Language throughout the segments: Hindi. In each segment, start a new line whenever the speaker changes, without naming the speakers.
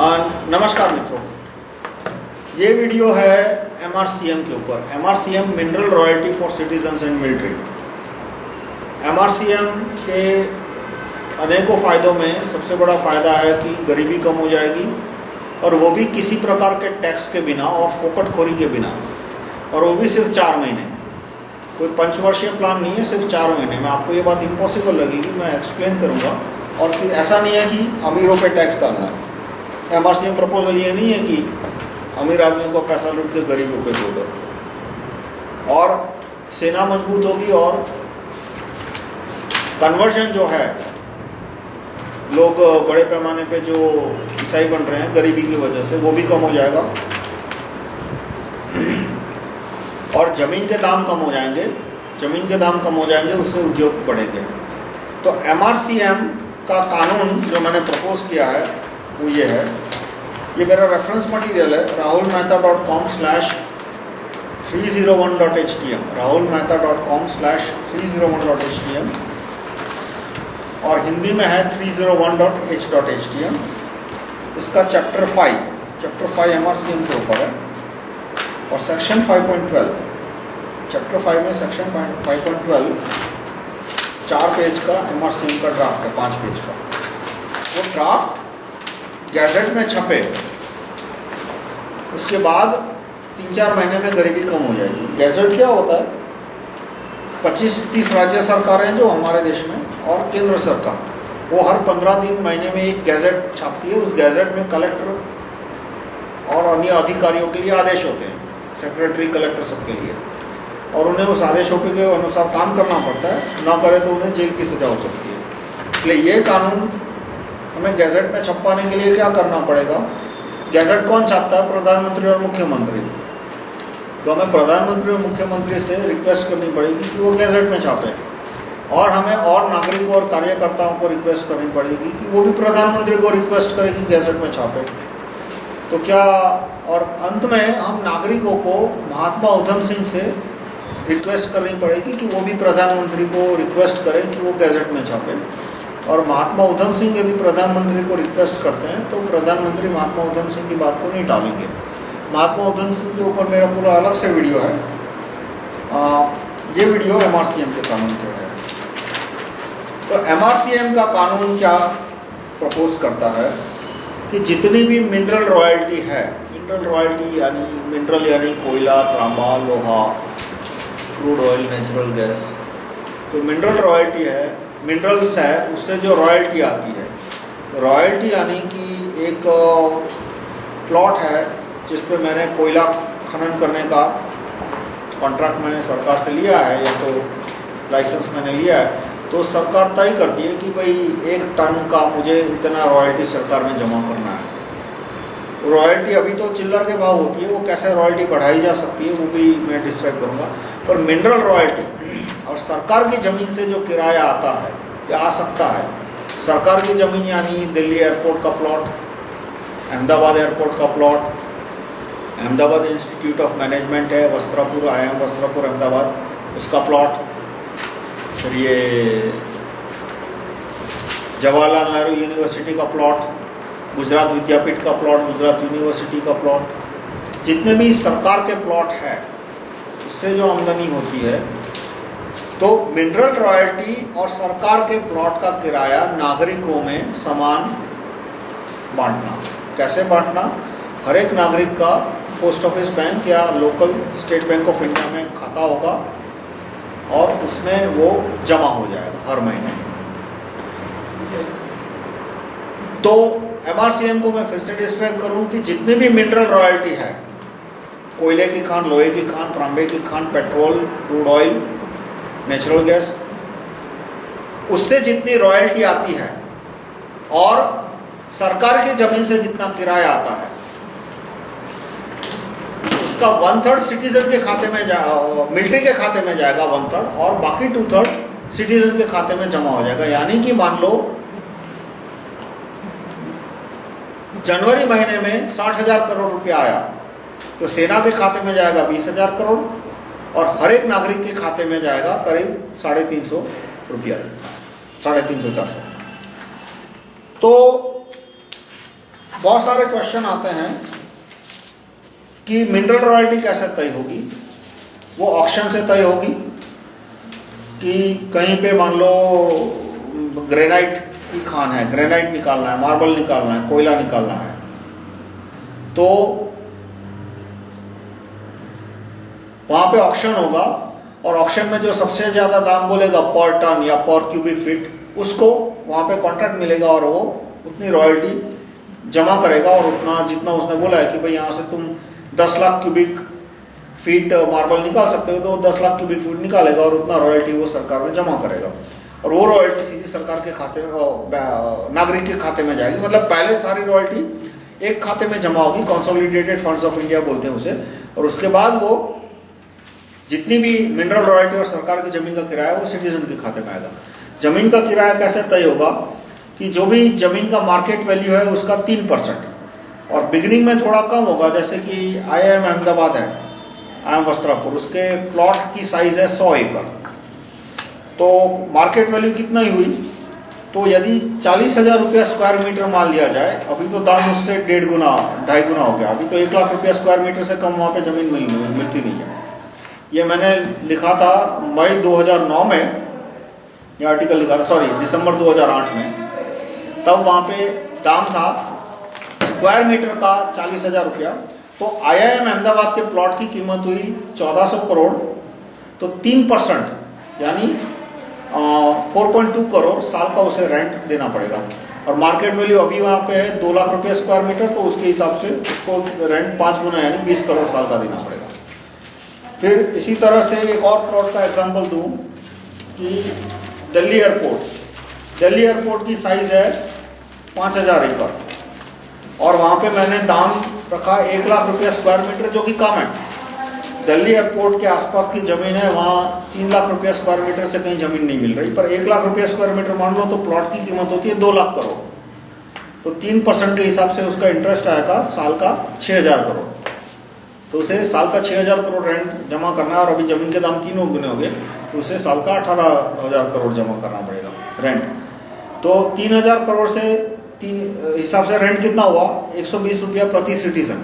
नमस्कार मित्रों, ये वीडियो है MRCM के ऊपर। MRCM mineral royalty for citizens and military. MRCM के अनेकों फ़ायदों में सबसे बड़ा फ़ायदा है कि गरीबी कम हो जाएगी, और वो भी किसी प्रकार के टैक्स के बिना और फोकटखोरी के बिना, और वो भी सिर्फ 4 महीने में। कोई पंचवर्षीय प्लान नहीं है, सिर्फ 4 महीने में। आपको ये बात इम्पॉसिबल लगेगी, मैं एक्सप्लेन करूँगा। और कि ऐसा नहीं है कि अमीरों पे टैक्स डालना है। MRCM प्रपोजल ये नहीं है कि अमीर आदमियों को पैसा लूट के गरीबों पे दे दो। और सेना मजबूत होगी, और कन्वर्जन जो है, लोग बड़े पैमाने पे जो ईसाई बन रहे हैं गरीबी की वजह से, वो भी कम हो जाएगा। और ज़मीन के दाम कम हो जाएंगे, उससे उद्योग बढ़ेंगे। तो MRCM का कानून जो मैंने प्रपोज किया है वो ये है। ये मेरा रेफरेंस मटेरियल है, rahulmehta.com/301.htm, rahulmehta.com/301.htm, और हिंदी में है 301.h.htm। इसका चैप्टर 5 MRCM के ऊपर है, और सेक्शन 5.12, चैप्टर 5 में सेक्शन 5.12 4 पेज का MRCM का ड्राफ्ट है, 5 पेज का। वो ड्राफ्ट गैजेट में छपे, उसके बाद 3-4 महीने में गरीबी कम हो जाएगी। गैजेट क्या होता है? 25-30 राज्य सरकारें जो हमारे देश में, और केंद्र सरकार, वो हर 15 दिन महीने में एक गैजेट छापती है। उस गैजेट में कलेक्टर और अन्य अधिकारियों के लिए आदेश होते हैं, सेक्रेटरी, कलेक्टर, सबके लिए, और उन्हें उस आदेशों के अनुसार काम करना पड़ता है। ना करे तो उन्हें जेल की सजा हो सकती है। इसलिए ये कानून हमें गैजेट में छपवाने के लिए क्या करना पड़ेगा? गैजेट कौन छापता है? प्रधानमंत्री और मुख्यमंत्री। तो हमें प्रधानमंत्री और मुख्यमंत्री से रिक्वेस्ट करनी पड़ेगी कि वो गैजेट में छापें, और हमें और नागरिकों और कार्यकर्ताओं को रिक्वेस्ट करनी पड़ेगी कि वो भी प्रधानमंत्री को रिक्वेस्ट करें कि गैजेट में छापें। तो क्या, और अंत में हम नागरिकों को महात्मा उधम सिंह से रिक्वेस्ट करनी पड़ेगी कि वो भी प्रधानमंत्री को रिक्वेस्ट करें कि वो गैजेट में छापें। और महात्मा उधम सिंह यदि प्रधानमंत्री को रिक्वेस्ट करते हैं तो प्रधानमंत्री महात्मा उधम सिंह की बात को नहीं टालेंगे। महात्मा उधम सिंह के ऊपर मेरा पूरा अलग से वीडियो है। ये वीडियो MRCM के कानून के है। तो MRCM का कानून क्या प्रपोज करता है कि जितनी भी मिनरल रॉयल्टी है, मिनरल रॉयल्टी यानी मिनरल यानी कोयला, तांबा, लोहा, क्रूड ऑयल, नेचुरल गैस, तो मिनरल रॉयल्टी है, मिनरल्स है, उससे जो रॉयल्टी आती है। रॉयल्टी यानी कि एक प्लॉट है जिस पे मैंने कोयला खनन करने का कॉन्ट्रैक्ट मैंने सरकार से लिया है, या तो लाइसेंस मैंने लिया है, तो सरकार तय करती है कि भाई 1 टन का मुझे इतना रॉयल्टी सरकार में जमा करना है। रॉयल्टी अभी तो चिल्लर के भाव होती है, वो कैसे रॉयल्टी बढ़ाई जा सकती है वो भी मैं डिस्क्राइब करूँगा। पर मिनरल रॉयल्टी और सरकार की ज़मीन से जो किराया आता है या आ सकता है, सरकार की ज़मीन यानी दिल्ली एयरपोर्ट का प्लॉट, अहमदाबाद एयरपोर्ट का plot, Ahmedabad institute of management है, वस्त्रापुर, IIM वस्त्रापुर अहमदाबाद, उसका प्लॉट, फिर ये जवाहरलाल नेहरू यूनिवर्सिटी का प्लॉट, गुजरात विद्यापीठ का प्लॉट, गुजरात यूनिवर्सिटी का प्लॉट, जितने भी सरकार के प्लॉट है उससे जो आमदनी होती है, तो मिनरल रॉयल्टी और सरकार के प्लॉट का किराया नागरिकों में समान बांटना। कैसे बांटना? हर एक नागरिक का पोस्ट ऑफिस बैंक या local state bank of India में खाता होगा, और उसमें वो जमा हो जाएगा हर महीने। तो MRCM को मैं फिर से डिस्क्राइब करूं कि जितनी भी मिनरल रॉयल्टी है, कोयले की खान, लोहे की खान, तांबे की Khan, petrol, crude oil, natural gas, उससे जितनी रॉयल्टी आती है, और सरकार की जमीन से जितना किराया आता है, उसका 1/3 सिटीजन के खाते में मिलिट्री के खाते में जाएगा 1/3, और बाकी 2/3 सिटीजन के खाते में जमा हो जाएगा। यानी कि मान लो जनवरी महीने में 60,000 करोड़ रुपया आया, तो सेना के खाते में जाएगा 20,000 करोड़, और हर एक नागरिक के खाते में जाएगा करीब 350 रुपया, 350-400। तो बहुत सारे क्वेश्चन आते हैं कि मिनरल रॉयल्टी कैसे तय होगी, वो ऑक्शन से तय होगी कि कहीं पे मान लो ग्रेनाइट की खान है, ग्रेनाइट निकालना है, मार्बल निकालना है, कोयला निकालना है, तो वहाँ पे ऑक्शन होगा और ऑक्शन में जो सबसे ज़्यादा दाम बोलेगा पर टन या पर क्यूबिक फीट, उसको वहाँ पे कॉन्ट्रैक्ट मिलेगा और वो उतनी रॉयल्टी जमा करेगा और उतना जितना उसने बोला है कि भाई यहाँ से तुम 10 लाख क्यूबिक फीट मार्बल निकाल सकते हो तो 10 लाख क्यूबिक फीट निकालेगा और उतना रॉयल्टी वो सरकार में जमा करेगा और वो रॉयल्टी सीधी सरकार के खाते में, नागरिक के खाते में जाएगी। मतलब पहले सारी रॉयल्टी एक खाते में जमा होगी, कंसोलिडेटेड फंड्स ऑफ इंडिया बोलते हैं उसे, और उसके बाद वो जितनी भी मिनरल रॉयल्टी और सरकार की ज़मीन का किराया वो सिटीजन के खाते में आएगा। ज़मीन का किराया कैसे तय होगा कि जो भी ज़मीन का मार्केट वैल्यू है उसका 3%, और बिगिनिंग में थोड़ा कम होगा, जैसे कि IIM अहमदाबाद है, IIM वस्त्रापुर, उसके प्लॉट की साइज़ है 100 एकड़, तो मार्केट वैल्यू कितना ही हुई, तो यदि 40,000 रुपया स्क्वायर मीटर मान लिया जाए, अभी तो दाम उससे 1.5 गुना 2.5 गुना हो गया, अभी तो 1 लाख रुपया स्क्वायर मीटर से कम वहाँ पे ज़मीन मिलती नहीं है। ये मैंने लिखा था मई 2009 में, ये आर्टिकल लिखा था, सॉरी दिसंबर 2008 में, तब वहाँ पे दाम था स्क्वायर मीटर का 40,000 रुपया, तो IIM अहमदाबाद के प्लॉट की कीमत हुई 1400 करोड़, तो 3% यानी 4.2 करोड़ साल का उसे रेंट देना पड़ेगा, और मार्केट वैल्यू अभी वहाँ पे है 2 लाख रुपये स्क्वायर मीटर, तो उसके हिसाब से उसको रेंट 5 गुना यानी 20 करोड़ साल का देना पड़ेगा। फिर इसी तरह से एक और प्लॉट का एग्जांपल दूँ कि दिल्ली एयरपोर्ट की साइज़ है 5,000 एकड़, और वहाँ पे मैंने दाम रखा 1 लाख रुपया स्क्वायर मीटर, जो कि कम है। दिल्ली एयरपोर्ट के आसपास की ज़मीन है, वहाँ 3 लाख रुपया स्क्वायर मीटर से कहीं ज़मीन नहीं मिल रही, पर 1 लाख रुपया स्क्वायर मीटर मान लो तो प्लॉट की कीमत होती है 2 लाख करोड़, तो 3% के हिसाब से उसका इंटरेस्ट आएगा साल का 6,000 करोड़, तो उसे साल का 6,000 करोड़ रेंट जमा करना है, और अभी ज़मीन के दाम 3 गुने हो गए, तो उसे साल का 18,000 करोड़ जमा करना पड़ेगा रेंट। तो 3,000 करोड़ से हिसाब से रेंट कितना हुआ, 120 रुपया प्रति सिटीजन,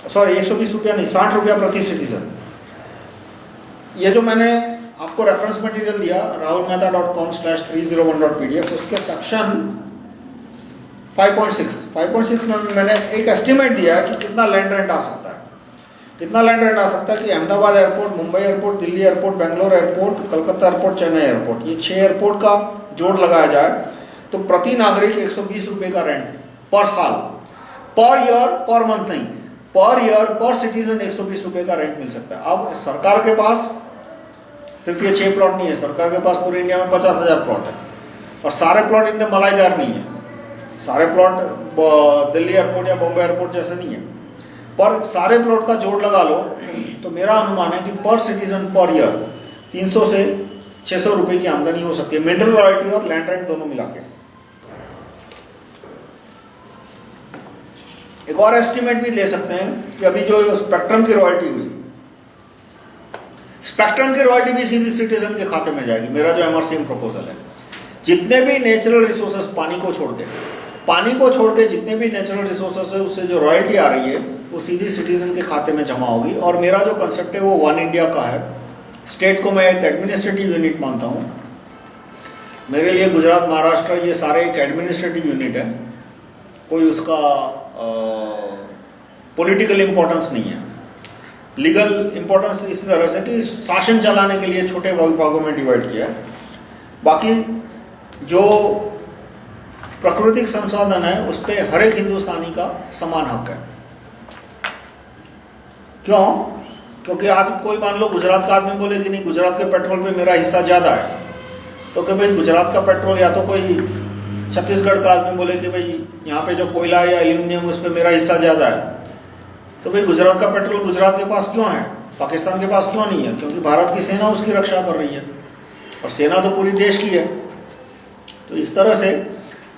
सॉरी 120 रुपया नहीं, 60 रुपया प्रति सिटीजन। ये जो मैंने आपको रेफरेंस मटेरियल दिया rahulmehta.com/301.pdf, उसके सेक्शन 5.6 में मैंने एक एस्टिमेट दिया है कि कितना लैंड रेंट आ सकता है। कितना लैंड रेंट आ सकता है कि Ahmedabad airport, Mumbai airport, Delhi airport, Bangalore airport, Calcutta airport, Chennai airport, ये 6 एयरपोर्ट का जोड़ लगाया जाए तो प्रति नागरिक 120 रुपये का रेंट पर साल, पर ईयर, पर मंथ नहीं, पर ईयर पर सिटीजन 120 रुपये का रेंट मिल सकता है। अब सरकार के पास सिर्फ ये 6 प्लॉट नहीं है, सरकार के पास पूरे इंडिया में 50,000 प्लॉट है, और सारे प्लॉट इतने मलाईदार नहीं है, सारे प्लॉट दिल्ली एयरपोर्ट या बॉम्बे एयरपोर्ट जैसे नहीं है, पर सारे प्लॉट का जोड़ लगा लो तो मेरा अनुमान है कि पर सिटीजन पर ईयर 300 से 600 रुपये की आमदनी हो सकती है, मिनरल रॉयल्टी और लैंड रेंट दोनों मिला के। एक और एस्टिमेट भी ले सकते हैं कि अभी जो स्पेक्ट्रम की रॉयल्टी हुई, स्पेक्ट्रम की रॉयल्टी भी सीधी सिटीजन के खाते में जाएगी। मेरा जो MRCM प्रपोजल है, जितने भी नेचुरल रिसोर्सेस, पानी को छोड़ के जितने भी नेचुरल रिसोर्सेस है उससे जो रॉयल्टी आ रही है वो सीधी सिटीजन के खाते में जमा होगी। और मेरा जो कंसेप्ट है वो वन इंडिया का है। स्टेट को मैं एक एडमिनिस्ट्रेटिव यूनिट मानता हूँ। मेरे लिए गुजरात, महाराष्ट्र ये सारे एक एडमिनिस्ट्रेटिव यूनिट है, कोई उसका पॉलिटिकल इम्पोर्टेंस नहीं है। लीगल इम्पोर्टेंस इस तरह से कि शासन चलाने के लिए छोटे विभागों में डिवाइड किया है। बाकी जो प्राकृतिक संसाधन है उस पर हर एक हिंदुस्तानी का समान हक है। क्यों? क्योंकि आज कोई मान लो गुजरात का आदमी बोले कि नहीं, गुजरात के पेट्रोल पे मेरा हिस्सा ज़्यादा है, तो कि भाई गुजरात का पेट्रोल, या तो कोई छत्तीसगढ़ का आदमी बोले कि भाई यहाँ पे जो कोयला या एल्यूमिनियम उस पर मेरा हिस्सा ज़्यादा है, तो भाई गुजरात का पेट्रोल गुजरात के पास क्यों है, पाकिस्तान के पास क्यों नहीं है? क्योंकि भारत की सेना उसकी रक्षा कर रही है, और सेना तो पूरी देश की है। तो इस तरह से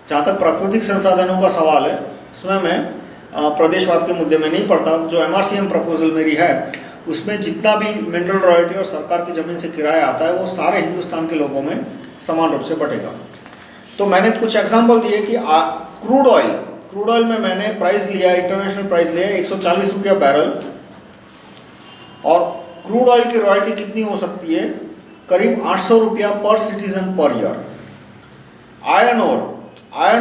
जहाँ तक प्राकृतिक संसाधनों का सवाल है, उसमें मैं प्रदेशवाद के मुद्दे में नहीं पड़ता। जो MRCM प्रपोजल मेरी है उसमें जितना भी मिनरल रॉयल्टी और सरकार की ज़मीन से किराया आता है वो सारे हिंदुस्तान के लोगों में समान रूप से बटेगा। तो मैंने कुछ एग्जांपल दिए कि क्रूड ऑयल में मैंने प्राइस लिया, इंटरनेशनल प्राइस लिया 140 रुपया बैरल, और क्रूड ऑयल की रॉयल्टी कितनी हो सकती है? करीब 800 रुपया पर citizen per year. Iron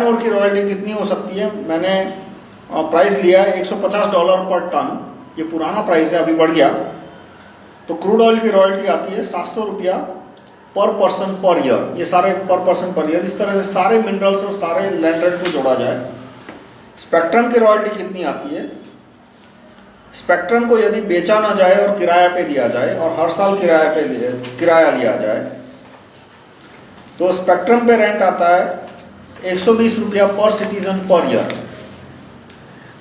ore की रॉयल्टी कितनी हो सकती है? मैंने प्राइस लिया है $150 पर टन, ये पुराना प्राइस है, अभी बढ़ गया। तो क्रूड ऑयल की रॉयल्टी आती है 700 रुपया पर पर्सन पर ईयर, ये सारे पर पर्सन पर ईयर। इस तरह से सारे मिनरल्स और सारे लैंड रेंट को जोड़ा जाए। स्पेक्ट्रम की रॉयल्टी कितनी आती है? स्पेक्ट्रम को यदि बेचा ना जाए और किराया पे दिया जाए और हर साल किराया लिया जाए, तो स्पेक्ट्रम पे रेंट आता है 120 रुपया पर सिटीजन पर ईयर।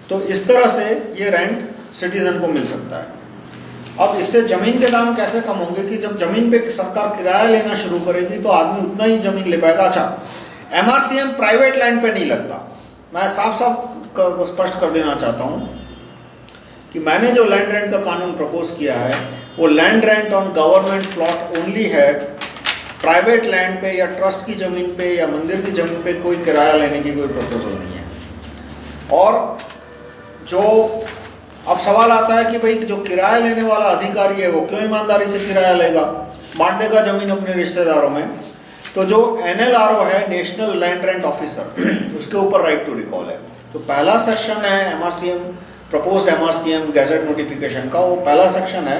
तो इस तरह से ये रेंट सिटीजन को मिल सकता है। अब इससे जमीन के दाम कैसे कम होंगे कि जब जमीन पे सरकार किराया लेना शुरू करेगी तो आदमी उतना ही जमीन ले पाएगा। अच्छा, एमआरसीएम प्राइवेट लैंड पे नहीं लगता। मैं साफ साफ स्पष्ट कर देना चाहता हूँ कि मैंने जो लैंड रेंट का कानून प्रपोज किया है वो land rent on government plot only है। प्राइवेट लैंड पे या ट्रस्ट की ज़मीन पे या मंदिर की ज़मीन पे कोई किराया लेने की कोई प्रपोजल नहीं है। और जो अब सवाल आता है कि भाई जो किराया लेने वाला अधिकारी है वो क्यों ईमानदारी से किराया लेगा, बांट देगा ज़मीन अपने रिश्तेदारों में। तो जो NLRO है, नेशनल लैंड रेंट ऑफिसर, उसके ऊपर राइट टू रिकॉल है। तो पहला सेक्शन है MRCM, proposed MRCM gadget notification का, वो पहला सेक्शन है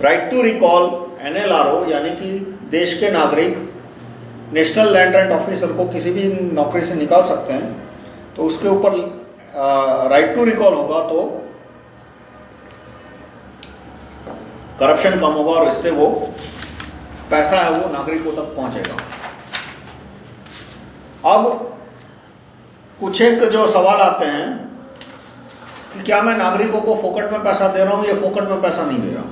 राइट टू रिकॉल NLRO, यानी कि देश के नागरिक नेशनल लैंड रेंट ऑफिसर को किसी भी नौकरी से निकाल सकते हैं। तो उसके ऊपर राइट टू रिकॉल होगा तो करप्शन कम होगा और इससे वो पैसा है वो नागरिकों तक पहुंचेगा। अब कुछ एक जो सवाल आते हैं कि क्या मैं नागरिकों को फोकट में पैसा दे रहा हूं या फोकट में पैसा नहीं दे रहा हूं।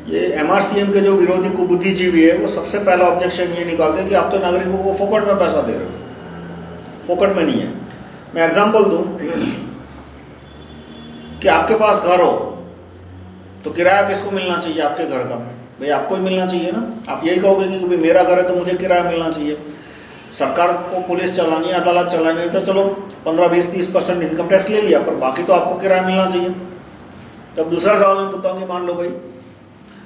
ये एमआरसीएम के जो विरोधी कुबुद्धिजीवी है वो सबसे पहला ऑब्जेक्शन ये निकालते हैं कि आप तो नागरिकों को फोकट में पैसा दे रहे हो, फोकट में नहीं है। मैं एग्जांपल दूं कि आपके पास घर हो तो किराया किसको मिलना चाहिए? आपके घर का भाई आपको ही मिलना चाहिए ना। आप यही कहोगे कि भाई मेरा घर है तो मुझे किराया मिलना चाहिए। सरकार को पुलिस चलानी है, अदालत चलानी है, तो चलो 15, 20, 30% इनकम टैक्स ले लिया, पर बाकी तो आपको किराया मिलना चाहिए। तब दूसरा सवाल मैं पूछता हूँ कि मान लो भाई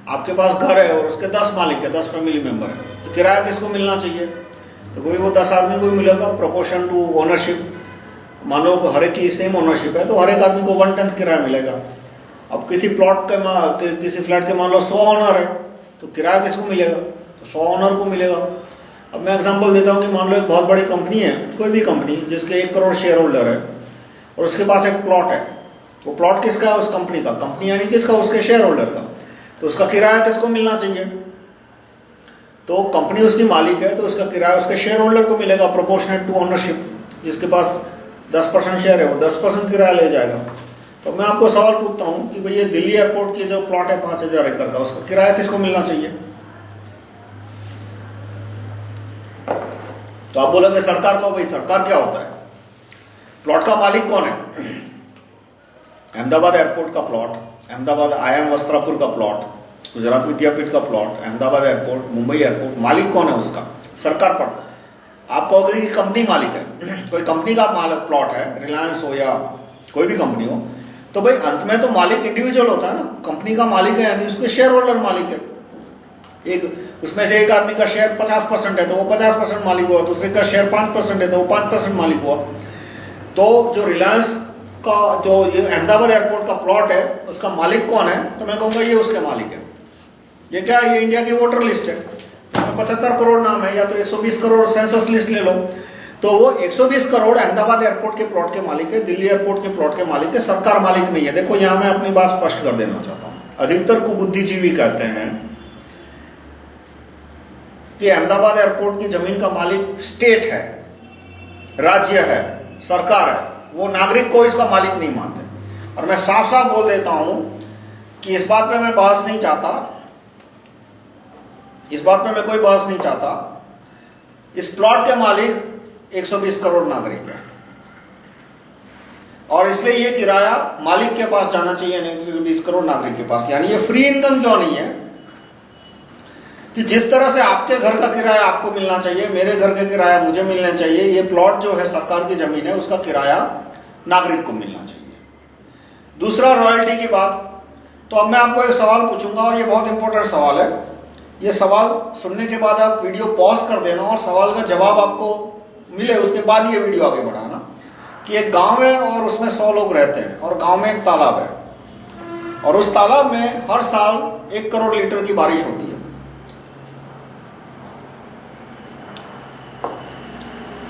आपके पास घर है और उसके 10 मालिक है, 10 फैमिली मेंबर है, तो किराया किसको मिलना चाहिए? तो कोई वो 10 आदमी को मिलेगा प्रोपोर्शन टू ओनरशिप। मान लो हर एक की सेम ओनरशिप है तो हर एक आदमी को 1/10 किराया मिलेगा। अब किसी प्लॉट के किसी फ्लैट के मान लो 100 ओनर है तो किराया किसको मिलेगा? तो 100 ओनर को मिलेगा। अब मैं एग्जांपल देता हूँ कि मान लो एक बहुत बड़ी कंपनी है, कोई भी कंपनी जिसके 1 करोड़ शेयर होल्डर है और उसके पास एक प्लॉट है। वो प्लॉट किसका है? उस कंपनी का। कंपनी यानी किसका? उसके शेयर होल्डर का। तो उसका किराया किसको मिलना चाहिए? तो कंपनी उसकी मालिक है तो उसका किराया उसके शेयर होल्डर को मिलेगा प्रोपोर्शनेट टू ओनरशिप। जिसके पास 10% शेयर है वो 10% किराया ले जाएगा। तो मैं आपको सवाल पूछता हूँ कि भाई ये दिल्ली एयरपोर्ट की जो प्लॉट है 5000 एकड़ का, उसका किराया किसको मिलना चाहिए? तो आप बोलोगे सरकार को। भाई सरकार क्या होता है? प्लॉट का मालिक कौन है? अहमदाबाद एयरपोर्ट का प्लॉट, अहमदाबाद IIM वस्त्रापुर का प्लॉट, गुजरात विद्यापीठ का plot, Ahmedabad airport, Mumbai airport, मालिक कौन है उसका? सरकार। पर आप कहोगे कि कंपनी मालिक है, कोई कंपनी का मालिक प्लॉट है, रिलायंस हो या कोई भी कंपनी हो, तो भाई अंत में तो मालिक इंडिविजुअल होता है ना। कंपनी का मालिक है यानी उसके शेयर होल्डर मालिक है। एक उसमें से एक आदमी का शेयर 50% है तो वो 50% मालिक हुआ, दूसरे का शेयर 5% है तो वो 5% मालिक हुआ। तो जो रिलायंस का जो ये अहमदाबाद एयरपोर्ट का प्लॉट है उसका मालिक कौन है? तो मैं कहूँगा ये उसके मालिक है। ये क्या है? ये इंडिया की वोटर लिस्ट है, 75 करोड़ नाम है, या तो 120 करोड़ सेंसस लिस्ट ले लो। तो वो 120 करोड़ अहमदाबाद एयरपोर्ट के प्लॉट के मालिक है, दिल्ली एयरपोर्ट के प्लॉट के मालिक है, सरकार मालिक नहीं है। देखो यहाँ मैं अपनी बात स्पष्ट कर देना चाहता हूँ। अधिकतर कुबुद्धिजीवी कहते हैं कि अहमदाबाद एयरपोर्ट की जमीन का मालिक स्टेट है, राज्य है, सरकार है, वो नागरिक को इसका मालिक नहीं मानते। और मैं साफ साफ बोल देता हूं कि इस बात पे मैं बहस नहीं चाहता, इस बात में मैं कोई बहस नहीं चाहता। इस प्लॉट के मालिक 120 करोड़ नागरिक है और इसलिए ये किराया मालिक के पास जाना चाहिए, 120 करोड़ नागरिक के पास। यानी ये फ्री इनकम क्यों नहीं है? कि जिस तरह से आपके घर का किराया आपको मिलना चाहिए, मेरे घर का किराया मुझे मिलना चाहिए, ये प्लॉट जो है सरकार की ज़मीन है उसका किराया नागरिक को मिलना चाहिए। दूसरा रॉयल्टी की बात, तो अब मैं आपको एक सवाल पूछूंगा और ये बहुत इंपॉर्टेंट सवाल है। ये सवाल सुनने के बाद आप वीडियो पॉज कर देना और सवाल का जवाब आपको मिले उसके बाद ये वीडियो आगे बढ़ाना। कि एक गांव है और उसमें 100 लोग रहते हैं और गांव में एक तालाब है और उस तालाब में हर साल 1 करोड़ लीटर की बारिश होती है,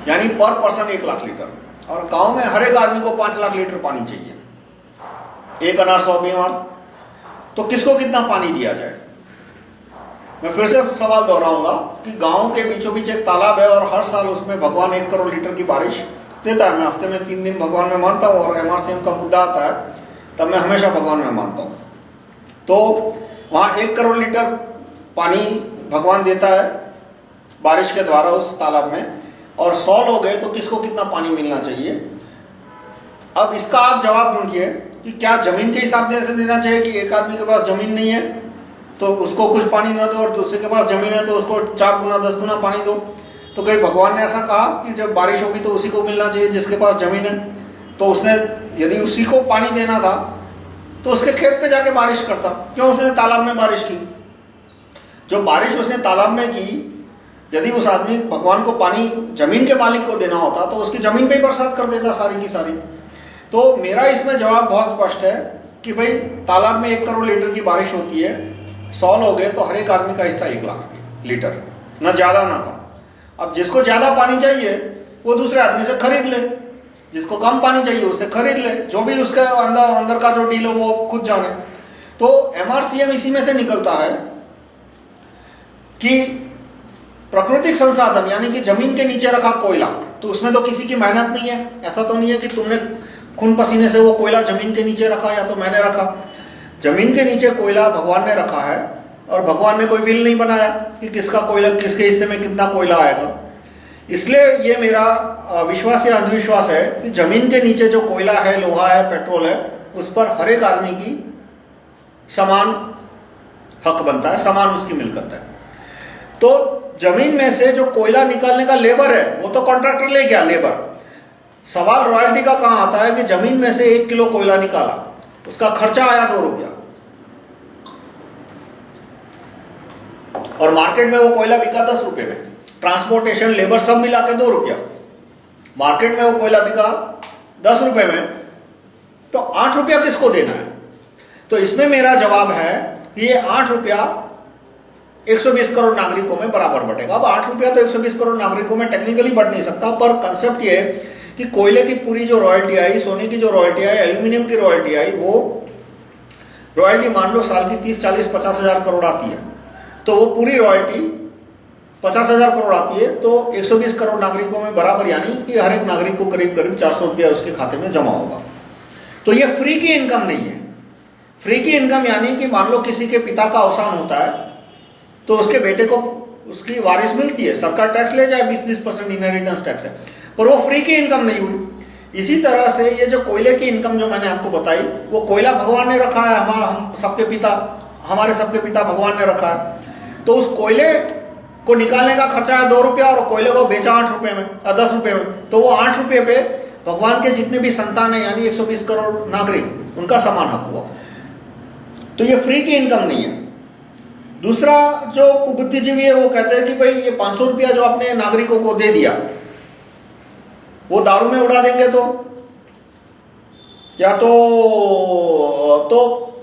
यानी पर पर्सन 1 लाख लीटर, और गांव में हर एक आदमी को 5 लाख लीटर पानी चाहिए, 1 अनार 100 बीमार। तो किसको कितना पानी दिया जाए? मैं फिर से सवाल दोहराऊंगा कि गांव के बीचों बीच एक तालाब है और हर साल उसमें भगवान 1 करोड़ लीटर की बारिश देता है। मैं हफ्ते में 3 दिन भगवान में मानता हूँ और MRCM का मुद्दा आता है तब मैं हमेशा भगवान में मानता हूँ। तो वहाँ 1 करोड़ लीटर पानी भगवान देता है बारिश के द्वारा उस तालाब में, और 100 लोग हैं तो किसको कितना पानी मिलना चाहिए? अब इसका आप जवाब ढूंढिए कि क्या जमीन के हिसाब से देना चाहिए कि एक आदमी के पास जमीन नहीं है तो उसको कुछ पानी ना दो और दूसरे के पास जमीन है तो उसको 4 गुना 10 गुना पानी दो। तो कहीं भगवान ने ऐसा कहा कि जब बारिश होगी तो उसी को मिलना चाहिए जिसके पास जमीन है? तो उसने यदि उसी को पानी देना था तो उसके खेत पे जाके बारिश करता, क्यों उसने तालाब में बारिश की? जो बारिश उसने तालाब में की, यदि उस आदमी भगवान को पानी जमीन के मालिक को देना होता तो उसकी जमीन पे ही बरसात कर देता सारी की सारी। तो मेरा इसमें जवाब बहुत स्पष्ट है कि भाई तालाब में 1 करोड़ लीटर की बारिश होती है, 100 लोग हैं तो हर एक आदमी का हिस्सा 1 लाख लीटर, ना ज़्यादा ना कम। अब जिसको ज़्यादा पानी चाहिए वो दूसरे आदमी से खरीद ले, जिसको कम पानी चाहिए उससे खरीद ले, जो भी उसके अंदर का जो डील हो वो खुद जाने। तो MRCM इसी में से निकलता है कि प्राकृतिक संसाधन यानी कि जमीन के नीचे रखा कोयला, तो उसमें तो किसी की मेहनत नहीं है। ऐसा तो नहीं है कि तुमने खून पसीने से वो कोयला जमीन के नीचे रखा या तो मैंने रखा। जमीन के नीचे कोयला भगवान ने रखा है और भगवान ने कोई बिल नहीं बनाया कि किसका कोयला किसके हिस्से में कितना कोयला आएगा। इसलिए ये मेरा विश्वास या अंधविश्वास है कि जमीन के नीचे जो कोयला है, लोहा है, पेट्रोल है, उस पर हर एक आदमी की समान हक बनता है, समान उसकी मिलकत है। तो जमीन में से जो कोयला निकालने का लेबर है वो तो कॉन्ट्रैक्टर ले गया लेबर। सवाल रॉयल्टी का कहाँ आता है कि जमीन में से 1 किलो कोयला निकाला, उसका खर्चा आया 2 रुपया और मार्केट में वो कोयला बिका 10 रुपये में, ट्रांसपोर्टेशन लेबर सब मिला के 2 रुपया, मार्केट में वो कोयला बिका 10 रुपये में, तो 8 रुपया किसको देना है? तो इसमें मेरा जवाब है कि ये 8 रुपया 120 करोड़ नागरिकों में बराबर बटेगा। अब 8 रुपया तो 120 करोड़ नागरिकों में टेक्निकली बढ़ नहीं सकता, पर कंसेप्ट ये है कि कोयले की पूरी जो रॉयल्टी आई, सोने की जो रॉयल्टी आई, एल्यूमिनियम की रॉयल्टी आई, वो रॉयल्टी मान लो साल की 30, 40, 50 हज़ार करोड़ आती है, तो वो पूरी रॉयल्टी 50,000 करोड़ आती है, तो 120 करोड़ नागरिकों में बराबर, यानी कि हर एक नागरिक को करीब करीब 400 रुपया उसके खाते में जमा होगा। तो ये फ्री की इनकम नहीं है। फ्री की इनकम यानी कि मान लो किसी के पिता का अवसान होता है तो उसके बेटे को उसकी वारिस मिलती है, सरकार टैक्स ले जाए 20% इनहेरिटेंस टैक्स है, पर वो फ्री की इनकम नहीं हुई। इसी तरह से ये जो कोयले की इनकम जो मैंने आपको बताई, वो कोयला भगवान ने रखा है, हम सबके पिता, हमारे सबके पिता भगवान ने रखा है। तो उस कोयले को निकालने का खर्चा है 2 रुपया और कोयले को बेचा 8 रुपये में या 10 रुपये में, तो वो 8 रुपये पे भगवान के जितने भी संतान है यानी 120 करोड़ नागरिक, उनका समान हक हुआ। तो ये फ्री की इनकम नहीं है। दूसरा, जो कुबुद्धिजीवी है वो कहते हैं कि भाई ये 500 रुपया जो आपने नागरिकों को दे दिया वो दारू में उड़ा देंगे तो, या तो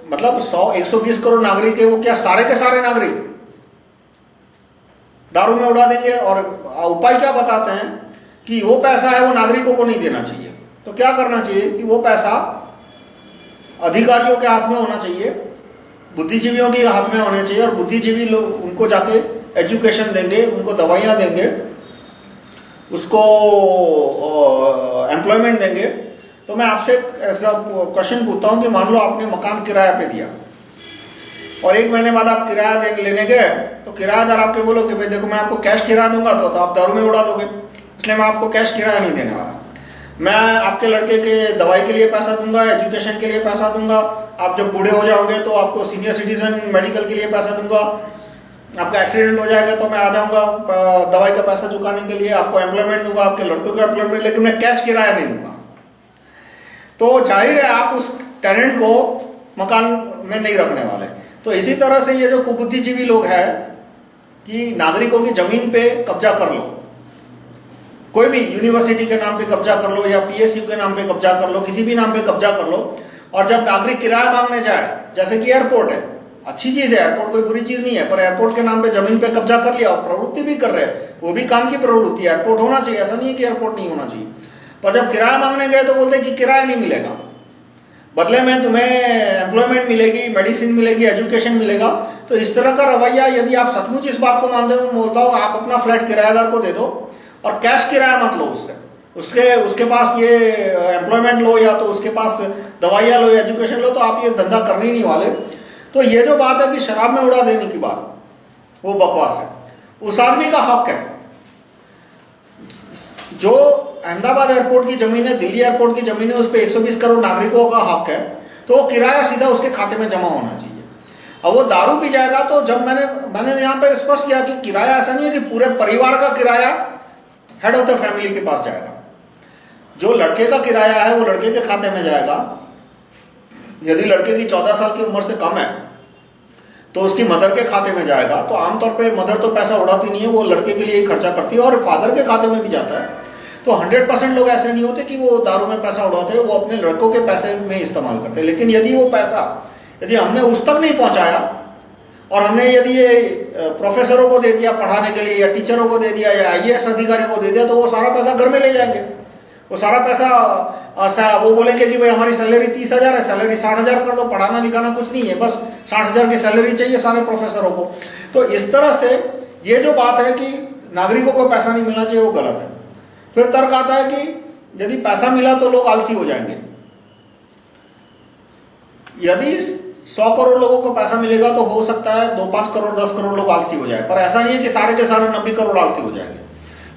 मतलब 120 करोड़ नागरिक है, वो क्या सारे के सारे नागरिक दारू में उड़ा देंगे? और उपाय क्या बताते हैं कि वो पैसा है वो नागरिकों को नहीं देना चाहिए। तो क्या करना चाहिए कि वो पैसा अधिकारियों के हाथ में होना चाहिए, बुद्धिजीवियों के हाथ में होने चाहिए, और बुद्धिजीवी लोग उनको जाके एजुकेशन देंगे, उनको दवाइयाँ देंगे, उसको एम्प्लॉयमेंट देंगे। तो मैं आपसे ऐसा क्वेश्चन पूछता हूँ कि मान लो आपने मकान किराया पे दिया और 1 महीने बाद आप किराया लेने गए, तो किरायादार आपके बोलो कि भाई देखो मैं आपको कैश किराया दूंगा, तो आप दारू में उड़ा दोगे, इसलिए मैं आपको कैश किराया नहीं देने वाला। मैं आपके लड़के के दवाई के लिए पैसा दूंगा, एजुकेशन के लिए पैसा दूंगा, आप जब बूढ़े हो जाओगे तो आपको सीनियर सिटीजन मेडिकल के लिए पैसा दूंगा, आपका एक्सीडेंट हो जाएगा तो मैं आ जाऊंगा दवाई का पैसा चुकाने के लिए, आपको एम्प्लॉयमेंट दूंगा, आपके लड़कों को एम्प्लॉयमेंट, लेकिन मैं कैश किराया नहीं दूंगा। तो जाहिर है आप उस टेनेंट को मकान में नहीं रखने वाले। तो इसी तरह से ये जो कुबुद्धिजीवी लोग हैं कि नागरिकों की जमीन पे कब्जा कर लो, कोई भी यूनिवर्सिटी के नाम पे कब्जा कर लो या पीएसयू के नाम पे कब्जा कर लो, किसी भी नाम पे कब्जा कर लो, और जब नागरिक किराया मांगने जाए, जैसे कि एयरपोर्ट है, अच्छी चीज है, एयरपोर्ट कोई बुरी चीज नहीं है, पर एयरपोर्ट के नाम पे जमीन पे कब्जा कर लिया और प्रवृत्ति भी कर रहे हैं, वो भी काम की प्रवृत्ति है, एयरपोर्ट होना चाहिए, ऐसा नहीं है कि एयरपोर्ट नहीं होना चाहिए। पर जब किराया मांगने गए तो बोलते कि किराया नहीं मिलेगा, बदले में तुम्हें एम्प्लॉयमेंट मिलेगी, मेडिसिन मिलेगी, एजुकेशन मिलेगा। तो इस तरह का रवैया, यदि आप सचमुच इस बात को मानते हो, बोलता हूँ आप अपना फ्लैट किराएदार को दे दो और कैश किराया मत लो उससे, उसके पास ये एम्प्लॉयमेंट लो या तो उसके पास दवाइयाँ लो या एजुकेशन लो, तो आप ये धंधा करने ही नहीं वाले। तो ये जो बात है कि शराब में उड़ा देने की बात, वो बकवास है। उस आदमी का हक है जो अहमदाबाद एयरपोर्ट की जमीन है, दिल्ली एयरपोर्ट की जमीन है, उस पर 120 करोड़ नागरिकों का हक है, तो वो किराया सीधा उसके खाते में जमा होना चाहिए। अब वो दारू पी जाएगा तो जब मैंने यहाँ पे स्पष्ट किया कि किराया ऐसा नहीं है कि पूरे परिवार का किराया हेड ऑफ द फैमिली के पास जाएगा। जो लड़के का किराया है वो लड़के के खाते में जाएगा। यदि लड़के की 14 साल की उम्र से कम है तो उसकी मदर के खाते में जाएगा। तो आमतौर पे मदर तो पैसा उड़ाती नहीं है, वो लड़के के लिए ही खर्चा करती है और फादर के खाते में भी जाता है। तो 100% लोग ऐसे नहीं होते कि वो दारू में पैसा उड़ाते हैं, वो अपने लड़कों के पैसे में इस्तेमाल करते हैं। लेकिन यदि वो पैसा यदि हमने उस तक नहीं पहुंचाया और हमने यदि ये प्रोफेसरों को दे दिया पढ़ाने के लिए, या टीचरों को दे दिया, या IAS अधिकारी को दे दिया, तो वो सारा पैसा घर में ले जाएंगे। वो सारा पैसा वो बोलेंगे कि भाई हमारी सैलरी 30,000 है, सैलरी 60,000 कर दो, पढ़ाना लिखाना कुछ नहीं है, बस 60,000 की सैलरी चाहिए सारे प्रोफेसरों को। तो इस तरह से ये जो बात है कि नागरिकों को पैसा नहीं मिलना चाहिए, वो गलत है। फिर तर्क आता है कि यदि पैसा मिला तो लोग आलसी हो जाएंगे। यदि 100 करोड़ लोगों को पैसा मिलेगा तो हो सकता है 2-5 करोड़ 10 करोड़ लोग आलसी हो जाए, पर ऐसा नहीं है कि सारे के सारे 90 करोड़ आलसी हो जाएंगे,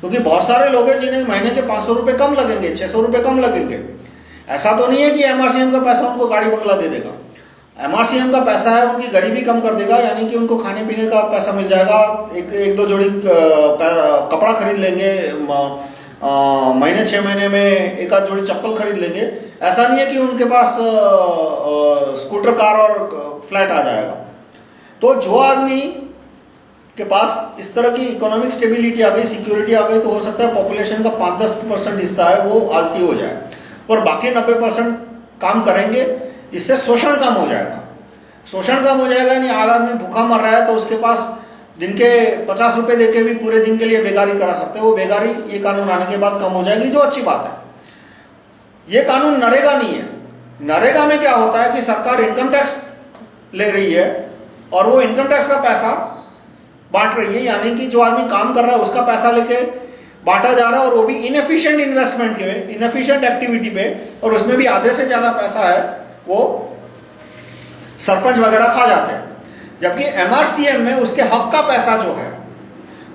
क्योंकि बहुत सारे लोग हैं जिन्हें महीने के 500 रुपये कम लगेंगे, 600 रुपये कम लगेंगे। ऐसा तो नहीं है कि MRCM का पैसा उनको गाड़ी बंगला दे देगा। MRCM का पैसा है उनकी गरीबी कम कर देगा, यानी कि उनको खाने पीने का पैसा मिल जाएगा, एक दो जोड़ी कपड़ा खरीद लेंगे, महीने 6 महीने में एक आध जोड़ी चप्पल खरीद लेंगे। ऐसा नहीं है कि उनके पास स्कूटर, कार और फ्लैट आ जाएगा। तो जो आदमी के पास इस तरह की इकोनॉमिक स्टेबिलिटी आ गई, सिक्योरिटी आ गई, तो हो सकता है पॉपुलेशन का 5-10% हिस्सा है वो आलसी हो जाए, और बाकी 90% काम करेंगे। इससे शोषण कम हो जाएगा। शोषण कम हो जाएगा, यानी आदमी भूखा मर रहा है तो उसके पास दिन के 50 रुपये देके भी पूरे दिन के लिए बेगारी करा सकते हैं। वो बेगारी ये कानून आने के बाद कम हो जाएगी, जो अच्छी बात है। ये कानून नरेगा नहीं है। नरेगा में क्या होता है कि सरकार इनकम टैक्स ले रही है और वो इनकम टैक्स का पैसा बांट रही है, यानी कि जो आदमी काम कर रहा है उसका पैसा लेके बांटा जा रहा है, और वो भी इनएफिशिएंट इन्वेस्टमेंट के, इनएफिशिएंट एक्टिविटी पे, और उसमें भी आधे से ज्यादा पैसा है वो सरपंच वगैरह खा जाते हैं। जबकि MRCM में उसके हक का पैसा जो है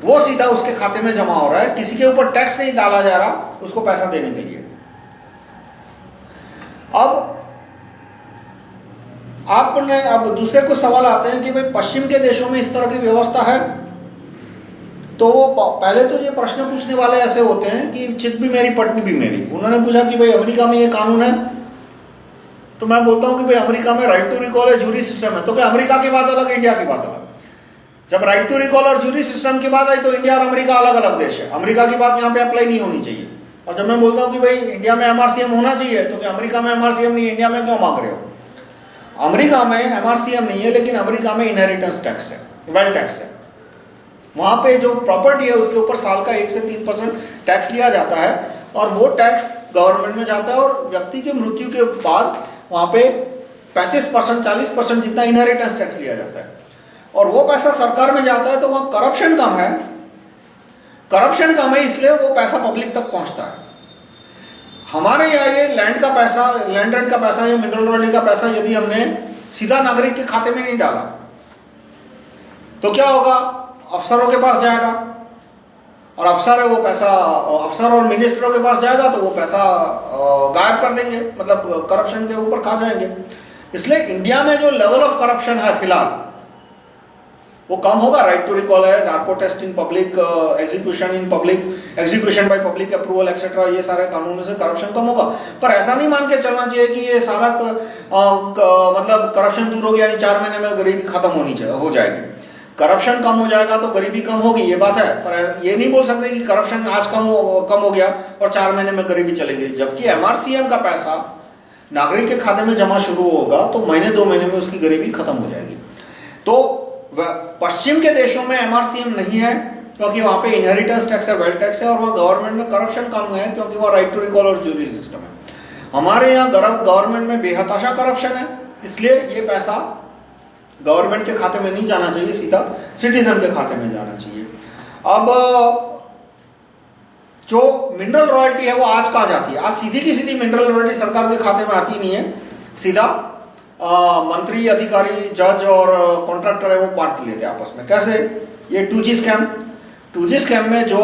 वो सीधा उसके खाते में जमा हो रहा है, किसी के ऊपर टैक्स नहीं डाला जा रहा उसको पैसा देने के लिए। अब दूसरे कुछ सवाल आते हैं कि भाई पश्चिम के देशों में इस तरह की व्यवस्था है, तो वो पहले तो ये प्रश्न पूछने वाले ऐसे होते हैं कि चित भी मेरी पत्नी भी मेरी। उन्होंने पूछा कि भाई अमेरिका में ये कानून है, तो मैं बोलता हूं कि भाई अमेरिका में राइट टू रिकॉल है, जूरी सिस्टम है, तो क्या अमेरिका की बात अलग, इंडिया की बात अलग? जब राइट टू रिकॉल और जूरी सिस्टम की बात आई तो इंडिया और अमेरिका अलग अलग देश है, अमेरिका की बात यहाँ पे अप्लाई नहीं होनी चाहिए। और जब मैं बोलता हूँ कि भाई इंडिया में MRCM होना चाहिए, तो क्या अमेरिका में MRCM नहीं, इंडिया में क्यों मांग रहे हो? अमेरिका में MRCM नहीं है, लेकिन अमेरिका में इनहेरिटेंस टैक्स है, वेल्थ टैक्स है। वहां पे जो प्रॉपर्टी है उसके ऊपर साल का 1 से 3% टैक्स लिया जाता है, और वो टैक्स गवर्नमेंट में जाता है, और व्यक्ति की मृत्यु के बाद वहां पे 35% 40% जितना इनहेरिटेंस टैक्स लिया जाता है, और वो पैसा सरकार में जाता है। तो वहां करप्शन कम है, करप्शन कम है, इसलिए वो पैसा पब्लिक तक पहुंचता है। हमारे यहाँ ये लैंड का पैसा, लैंड रेंट का पैसा या मिनरल रॉयल्टी का पैसा यदि हमने सीधा नागरिक के खाते में नहीं डाला तो क्या होगा? अफसरों के पास जाएगा, और अफसर है वो पैसा, अफसर और मिनिस्टरों के पास जाएगा तो वो पैसा गायब कर देंगे, मतलब करप्शन के ऊपर खा जाएंगे। इसलिए इंडिया में जो लेवल ऑफ करप्शन है फिलहाल वो कम होगा। राइट टू रिकॉल है, narco test in public, execution in public, execution by public approval etcetera, ये सारे कानूनों से करप्शन कम होगा। पर ऐसा नहीं मान के चलना चाहिए कि ये सारा मतलब करप्शन दूर हो गया यानी 4 महीने में गरीबी खत्म हो जाएगी। करप्शन कम हो जाएगा तो गरीबी कम होगी, ये बात है। पर ये नहीं बोल सकते कि करप्शन आज कम हो गया और 4 महीने में गरीबी चलेगी। जबकि एमआरसीएम का पैसा नागरिक के खाते में जमा शुरू होगा तो महीने 2 महीने में उसकी गरीबी खत्म हो जाएगी। तो पश्चिम के देशों में एमआरसीएम नहीं है क्योंकि वहाँ पे इनहेरिटेंस टैक्स है, वेल्थ टैक्स है, और वहाँ गवर्नमेंट में करप्शन कम है क्योंकि वहाँ राइट टू रिकॉल और ज्यूरी सिस्टम है। हमारे यहाँ गवर्नमेंट में बेहताशा करप्शन है, इसलिए ये पैसा गवर्नमेंट के खाते में नहीं जाना चाहिए, सीधा सिटीजन के खाते में जाना चाहिए। अब जो मिनरल रॉयल्टी है वो आज कहाँ जाती है? आज सीधी की सीधी मिनरल रॉयल्टी सरकार के खाते में आती नहीं है, सीधा मंत्री, अधिकारी, जज और कॉन्ट्रैक्टर है वो बांट लेते हैं आपस में। कैसे? ये 2G स्कैम, 2G स्कैम में जो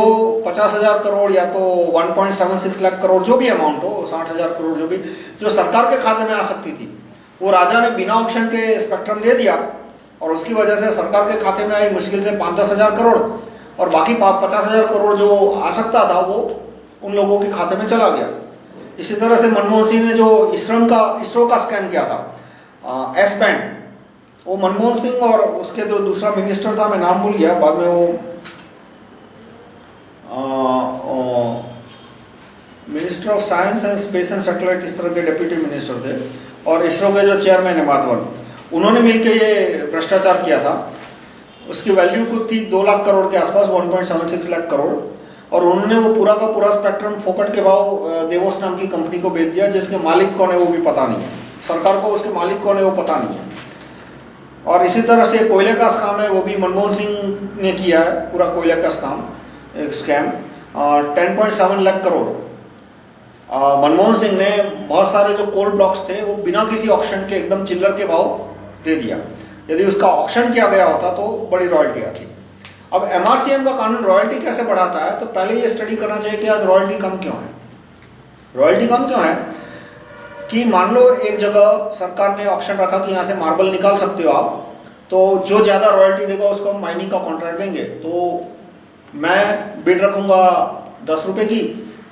50,000 करोड़ या तो 1.76 लाख करोड़ जो भी अमाउंट हो, 60,000 करोड़ जो भी, जो सरकार के खाते में आ सकती थी, वो राजा ने बिना ऑक्शन के स्पेक्ट्रम दे दिया और उसकी वजह से सरकार के खाते में आई मुश्किल से 5-10 हज़ार करोड़, और बाकी 50,000 करोड़ जो आ सकता था वो उन लोगों के खाते में चला गया। इसी तरह से मनमोहन सिंह ने जो इसरो का स्कैम किया था, एस बैंड, वो मनमोहन सिंह और उसके जो दूसरा मिनिस्टर था, मैं नाम भूल गया, बाद में वो minister of science and space and satellite इस तरह के डिप्यूटी मिनिस्टर थे, और इसरो के जो चेयरमैन है माधवन, उन्होंने मिलकर ये भ्रष्टाचार किया था। उसकी वैल्यू कुछ थी 2 लाख करोड़ के आसपास, 1.76 लाख करोड़, और उन्होंने वो पूरा का पूरा स्पेक्ट्रम फोकट के भाव देवोस नाम की कंपनी को बेच दिया, जिसके मालिक कौन है वो भी पता नहीं है, सरकार को उसके मालिक कौन है वो पता नहीं है। और इसी तरह से कोयले का स्कैम है, वो भी मनमोहन सिंह ने किया है, पूरा कोयले का स्कैम 10.7 लाख करोड़। मनमोहन सिंह ने बहुत सारे जो कोल ब्लॉक्स थे वो बिना किसी ऑक्शन के एकदम चिल्लर के भाव दे दिया। यदि उसका ऑक्शन किया गया होता तो बड़ी रॉयल्टी आती। अब एमआरसीएम का कानून रॉयल्टी कैसे बढ़ाता है, तो पहले ये स्टडी करना चाहिए कि आज रॉयल्टी कम क्यों है। रॉयल्टी कम क्यों है कि मान लो एक जगह सरकार ने ऑक्शन रखा कि यहाँ से मार्बल निकाल सकते हो आप, तो जो ज़्यादा रॉयल्टी देगा उसको हम माइनिंग का कॉन्ट्रैक्ट देंगे। तो मैं बिड रखूँगा 10 रुपये की,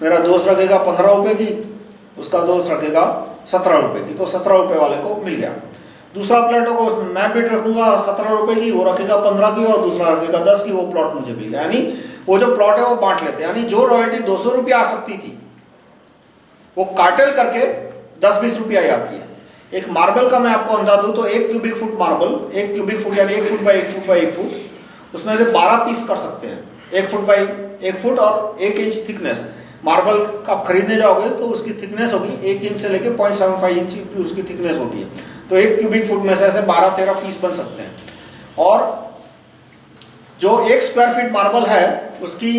मेरा दोस्त रखेगा 15 रुपये की, उसका दोस्त रखेगा 17 रुपये की, तो 17 रुपये वाले को मिल गया। दूसरा प्लॉट होगा, उसमें मैं बिड रखूंगा 17 रुपये की, वो रखेगा 15 की, और दूसरा रखेगा 10 की, वो प्लॉट मुझे मिल गया। यानी वो जो प्लॉट है वो बांट लेते हैं। यानी जो रॉयल्टी 200 रुपये आ सकती थी वो कार्टेल करके 10-20 रुपये आई आती है। एक मार्बल का मैं आपको अंदाज दूं तो 1 cubic foot marble, 1 cubic foot यानी 1 foot by 1 foot by 1 foot, उसमें से 12 पीस कर सकते हैं, 1 फुट बाई 1 फुट और 1 इंच थिकनेस। मार्बल आप खरीदने जाओगे तो उसकी थिकनेस होगी 1 इंच से लेकर 0.75 इंच की उसकी थिकनेस होती है। तो 1 क्यूबिक फुट में से ऐसे 12-13 पीस बन सकते हैं। और जो 1 स्क्वायर फीट मार्बल है उसकी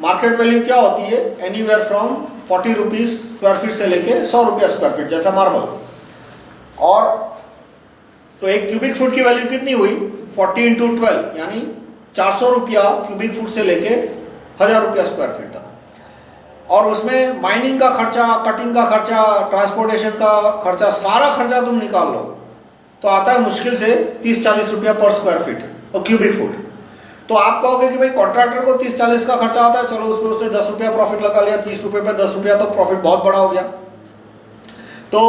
मार्केट वैल्यू क्या होती है? Anywhere from 40 rupees square feet से लेके 100 रुपया स्क्वायर फीट जैसा मार्बल। और तो 1 क्यूबिक फुट की वैल्यू कितनी हुई? 40 × 12 यानी 400 रुपया क्यूबिक फुट से लेके 1000 रुपया स्क्वायर फीट तक। और उसमें माइनिंग का खर्चा, कटिंग का खर्चा, ट्रांसपोर्टेशन का खर्चा, सारा खर्चा तुम निकाल लो तो आता है मुश्किल से 30-40 रुपया पर स्क्वायर फीट और क्यूबिक फुट। तो आप कहोगे कि भाई कॉन्ट्रैक्टर को 30-40 का खर्चा आता है, चलो उसमें उसने 10 रुपया प्रॉफिट लगा लिया, 30 रुपये पे 10 रुपया, तो प्रॉफिट बहुत बड़ा हो गया। तो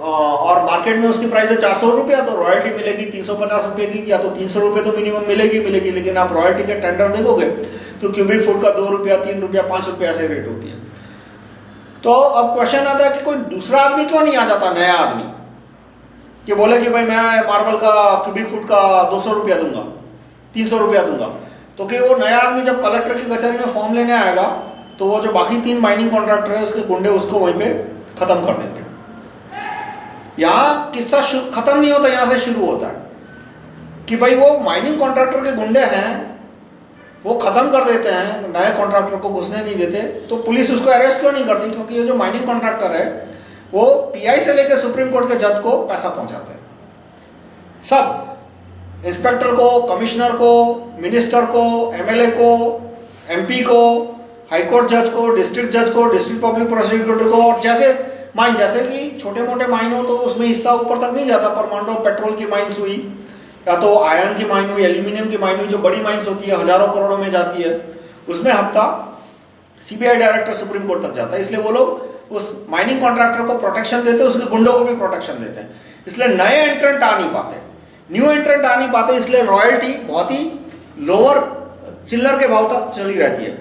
और मार्केट में उसकी प्राइस है 400 रुपया, तो रॉयल्टी मिलेगी 350 रुपये की, या तो 300 रुपये तो मिनिमम मिलेगी। लेकिन आप रॉयल्टी के टेंडर देखोगे तो क्यूबिक फुट का 2 रुपया, 3 रुपया, 5 रुपया ऐसे रेट होती है। तो अब क्वेश्चन आता है कि कोई दूसरा आदमी क्यों नहीं आ जाता, नया आदमी, कि बोले कि भाई मैं मार्बल का क्यूबिक फुट का 200 रुपया दूंगा, 300 रुपया दूंगा। तो कि वो नया आदमी जब कलेक्टर की कचहरी में फॉर्म लेने आएगा तो वो जो बाकी 3 माइनिंग कॉन्ट्रैक्टर है उसके गुंडे उसको वहीं पे खत्म कर देंगे। यहाँ किस्सा खत्म नहीं होता, यहाँ से शुरू होता है कि भाई वो माइनिंग कॉन्ट्रैक्टर के गुंडे हैं, वो खत्म कर देते हैं, नए कॉन्ट्रैक्टर को घुसने नहीं देते। तो पुलिस उसको अरेस्ट क्यों नहीं करती? क्योंकि ये जो माइनिंग कॉन्ट्रैक्टर है वो पीआई से लेकर सुप्रीम कोर्ट के जज को पैसा पहुंचाते हैं, सब इंस्पेक्टर को, कमिश्नर को, मिनिस्टर को, एमएलए को, एमपी को, हाईकोर्ट जज को, डिस्ट्रिक्ट जज को, डिस्ट्रिक्ट पब्लिक प्रोसिक्यूटर को। और जैसे कि छोटे मोटे माइन हो तो उसमें हिस्सा ऊपर तक नहीं जाता, पर मान लो पेट्रोल की माइंस हुई या तो आयरन की माइन हुई, एल्यूमिनियम की माइन हुई, जो बड़ी माइंस होती है हजारों करोड़ों में जाती है, उसमें हफ्ता सीबीआई डायरेक्टर सुप्रीम कोर्ट तक जाता है। इसलिए वो लोग उस माइनिंग कॉन्ट्रैक्टर को प्रोटेक्शन देते हैं, उसके गुंडों को भी प्रोटेक्शन देते हैं। इसलिए नए एंट्रेंट आ नहीं पाते, न्यू एंट्रेंट आ नहीं पाते, इसलिए रॉयल्टी बहुत ही लोअर चिल्लर के भाव तक चली रहती है।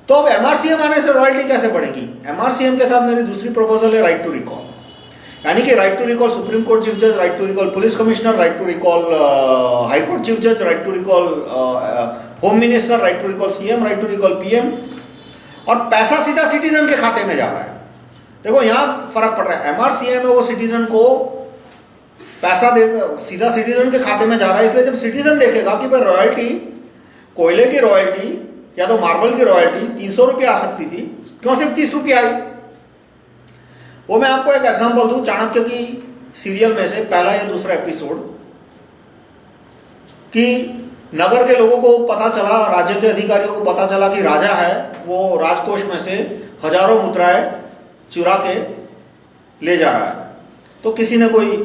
तो अब एमआरसीएम आने से रॉयल्टी कैसे बढ़ेगी? एमआरसीएम के साथ मेरी दूसरी प्रपोजल है राइट टू रिकॉल, यानी कि right to recall supreme court chief जज, right to recall police commissioner, right to recall high court chief जज, right to recall home minister, right to recall CM, right to recall PM, और पैसा सीधा सिटीजन के खाते में जा रहा है। देखो यहां फर्क पड़ रहा है, एमआरसीएम में वो सिटीजन को पैसा दे सीधा सिटीजन के खाते में जा रहा है, इसलिए जब सिटीजन देखेगा कि भाई रॉयल्टी, कोयले की रॉयल्टी या तो मार्बल की रॉयल्टी 300 रुपये आ सकती थी, क्यों सिर्फ 30 रुपये आई? वो मैं आपको एक एग्जांपल दूं, चाणक्य की सीरियल में से पहला या दूसरा एपिसोड, कि नगर के लोगों को पता चला, राज्य के अधिकारियों को पता चला कि राजा है वो राजकोष में से हजारों मुद्राएं चुरा के ले जा रहा है, तो किसी ने कोई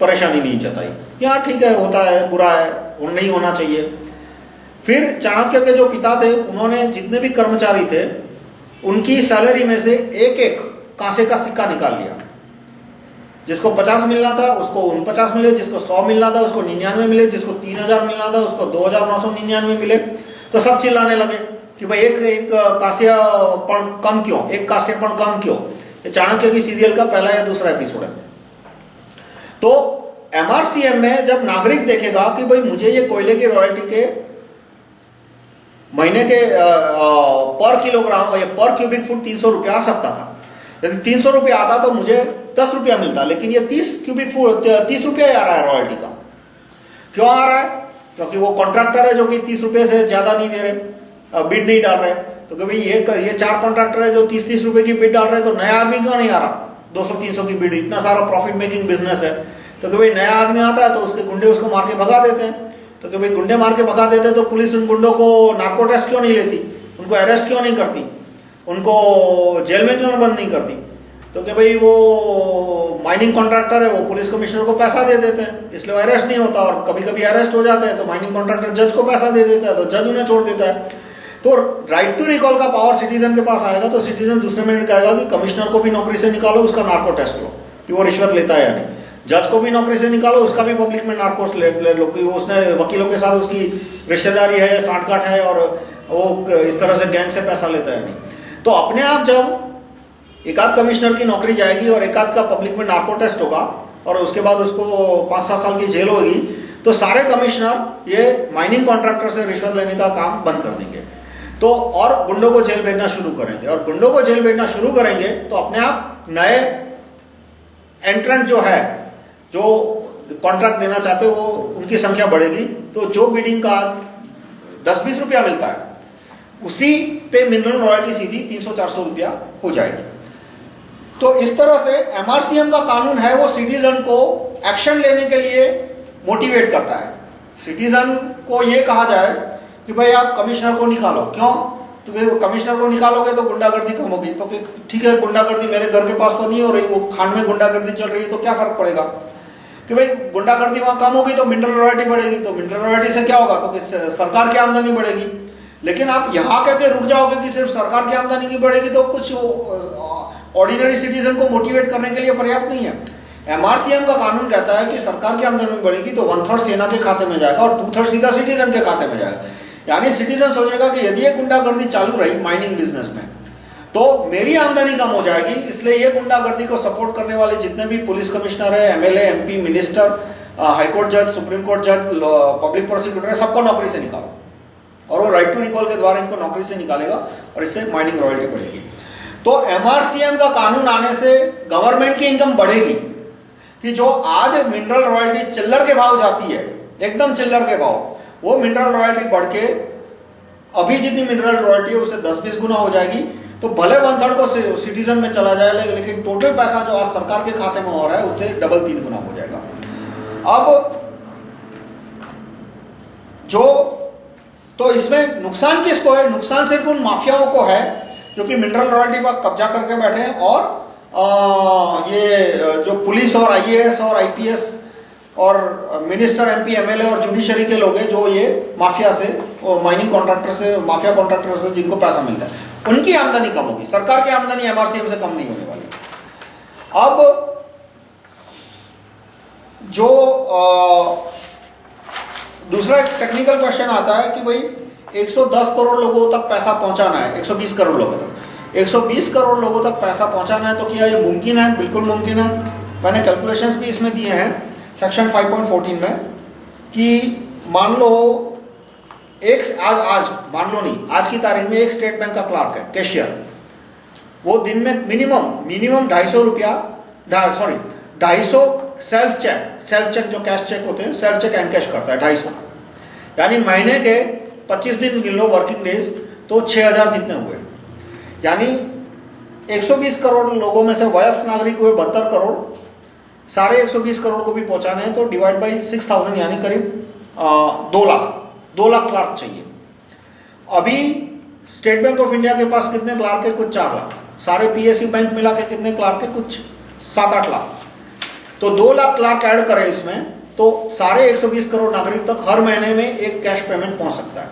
परेशानी नहीं जताई कि हाँ ठीक है, होता है, बुरा है, वो नहीं होना चाहिए। फिर चाणक्य के जो पिता थे, उन्होंने जितने भी कर्मचारी थे उनकी सैलरी में से एक एक कांसे का सिक्का निकाल लिया, जिसको 50 मिलना था उसको 49 मिले, जिसको 100 मिलना था उसको 99 मिले, जिसको 3000 मिलना था उसको 2999 मिले। तो सब चिल्लाने लगे कि भाई एक कांस्यपण कम क्यों, एक कांस्यपण कम क्यों। ये चाणक्य की सीरियल का पहला या दूसरा एपिसोड है। तो एमआरसीएम में जब नागरिक देखेगा कि भाई मुझे ये कोयले की रॉयल्टी के महीने के पर किलोग्राम या पर क्यूबिक फुट 300 रुपया आ सकता था, यदि 300 रुपया आता तो मुझे 10 रुपया मिलता, लेकिन ये 30 क्यूबिक फुट 30 रुपया आ रहा है रॉयल्टी का। क्यों आ रहा है? क्योंकि वो कॉन्ट्रैक्टर है जो कि 30 रुपये से ज्यादा नहीं दे रहे, बिड नहीं डाल रहे। तो कि भाई ये 4 कॉन्ट्रैक्टर है जो 30-30 रुपये की बिड डाल रहे हैं, तो नया आदमी क्यों नहीं आ रहा? 200-300 की बिड, इतना सारा प्रॉफिट मेकिंग बिजनेस है। तो कि भाई नया आदमी आता है तो उसके गुंडे उसको मार के भगा देते हैं। तो कि भाई गुंडे मार के भगा देते हैं तो पुलिस उन गुंडों को नार्को टेस्ट क्यों नहीं लेती, उनको अरेस्ट क्यों नहीं करती, उनको जेल में क्यों बंद नहीं करती? तो कि भाई वो माइनिंग कॉन्ट्रैक्टर है, वो पुलिस कमिश्नर को पैसा दे देते हैं, इसलिए वो अरेस्ट नहीं होता। और कभी कभी अरेस्ट हो जाते हैं तो माइनिंग कॉन्ट्रैक्टर जज को पैसा दे देता है, तो जज उन्हें छोड़ देता है। तो राइट टू रिकॉल का पावर सिटीजन के पास आएगा तो सिटीजन दूसरे मिनट कहेगा कि कमिश्नर को भी नौकरी से निकालो, उसका नार्को टेस्ट लो कि वो रिश्वत लेता है या नहीं। जज को भी नौकरी से निकालो, उसका भी पब्लिक में नार्कोस ले लो कि वो उसने वकीलों के साथ उसकी रिश्तेदारी है, सांठगांठ है और वो इस तरह से गैंग से पैसा लेता है नहीं। तो अपने आप जब एकाध कमिश्नर की नौकरी जाएगी और एकाध का पब्लिक में नार्को टेस्ट होगा और उसके बाद उसको 5-7 साल की जेल होगी, तो सारे कमिश्नर ये माइनिंग कॉन्ट्रैक्टर से रिश्वत लेने का काम बंद कर देंगे, तो और गुंडों को जेल भेजना शुरू करेंगे। और गुंडों को जेल भेजना शुरू करेंगे तो अपने आप नए एंट्रेंट जो है, जो कॉन्ट्रैक्ट देना चाहते हो, वो उनकी संख्या बढ़ेगी। तो जो बिडिंग का 10-20 रुपया मिलता है, उसी पे मिनरल रॉयल्टी सीधी 300-400 रुपया हो जाएगी। तो इस तरह से एमआरसीएम का कानून है वो सिटीजन को एक्शन लेने के लिए मोटिवेट करता है। सिटीजन को ये कहा जाए कि भाई आप कमिश्नर को निकालो, क्यों? तो कमिश्नर को निकालोगे तो गुंडागर्दी कम होगी। तो ठीक है, गुंडागर्दी मेरे घर के पास तो नहीं हो रही, वो खान में गुंडागर्दी चल रही है, तो क्या फर्क पड़ेगा कि भाई गुंडागर्दी वहां कम होगी तो मिनरल रॉयल्टी बढ़ेगी। तो मिनरल रॉयल्टी से क्या होगा? तो सरकार की आमदनी बढ़ेगी। लेकिन आप यहाँ कहकर रुक जाओगे कि सिर्फ सरकार की आमदनी की बढ़ेगी, तो कुछ ऑर्डिनरी सिटीजन को मोटिवेट करने के लिए पर्याप्त नहीं है। एमआरसीएम का कानून कहता है कि सरकार की आमदनी बढ़ेगी तो 1/3 सेना के खाते में जाएगा और 2/3 सीधा सिटीजन के खाते में जाएगा। यानी सिटीजन सोचेगा कि यदि ये गुंडागर्दी चालू रही माइनिंग बिजनेस में तो मेरी आमदनी कम हो जाएगी, इसलिए ये गुंडागर्दी को सपोर्ट करने वाले जितने भी पुलिस कमिश्नर है, एमएलए, एमपी, मिनिस्टर, हाईकोर्ट जज, सुप्रीम कोर्ट जज, पब्लिक प्रोसिक्यूटर है, सबको नौकरी से निकालो। और वो राइट टू रिकॉल के द्वारा इनको नौकरी से निकालेगा और इससे माइनिंग रॉयल्टी बढ़ेगी। तो एमआरसीएम का कानून आने से गवर्नमेंट की इनकम बढ़ेगी कि जो आज मिनरल रॉयल्टी चिल्लर के भाव जाती है, एकदम चिल्लर के भाव, वो मिनरल रॉयल्टी बढ़ के अभी जितनी मिनरल रॉयल्टी है उससे 10-20 गुना हो जाएगी। तो भले 1/3 को सिटीजन में चला जाए, लेकिन टोटल पैसा जो आज सरकार के खाते में हो रहा है उससे डबल 3 गुना हो जाएगा। अब जो तो इसमें नुकसान किसको है? नुकसान सिर्फ उन माफियाओं को है जो कि मिनरल रॉयल्टी पर कब्जा करके बैठे हैं और ये जो पुलिस और आईएएस और आईपीएस और मिनिस्टर, एमपी, एमएलए और जुडिशरी के लोग हैं जो ये माफिया से, माइनिंग कॉन्ट्रैक्टर से, माफिया कॉन्ट्रैक्टर से जिनको पैसा मिलता है, उनकी आमदनी कम होगी। सरकार की आमदनी एमआरसीएम से कम नहीं होने वाली। अब जो दूसरा टेक्निकल क्वेश्चन आता है कि भाई 110 करोड़ लोगों तक पैसा पहुंचाना है, 120 करोड़ लोगों तक 120 करोड़ लोगों तक पैसा पहुंचाना है, तो क्या ये मुमकिन है? बिल्कुल मुमकिन है। मैंने कैलकुलेशंस भी इसमें दिए हैं सेक्शन 5.14 में कि मान लो आज मान लो नहीं, आज की तारीख में एक स्टेट बैंक का क्लार्क है, कैशियर, वो दिन में मिनिमम 250 रुपया, 250 सेल्फ चेक जो कैश चेक होते हैं, सेल्फ चेक एंड कैश करता है 250, यानी महीने के 25 दिन गिन लो वर्किंग डेज, तो 6000 जितने हुए। यानी 120 करोड़ लोगों में से वयस्क नागरिक हुए 72 करोड़, सारे 120 करोड़ को भी पहुंचाने हैं तो डिवाइड बाई 6000 यानी करीब 2 लाख क्लार्क चाहिए। अभी स्टेट बैंक ऑफ इंडिया के पास कितने क्लार्क है? कुछ 4 लाख। सारे पीएसयू बैंक मिला के कितने क्लार्क है? कुछ 7-8 लाख। तो 2 लाख क्लार्क ऐड करें इसमें, तो सारे 120 करोड़ नागरिक तक हर महीने में एक कैश पेमेंट पहुंच सकता है।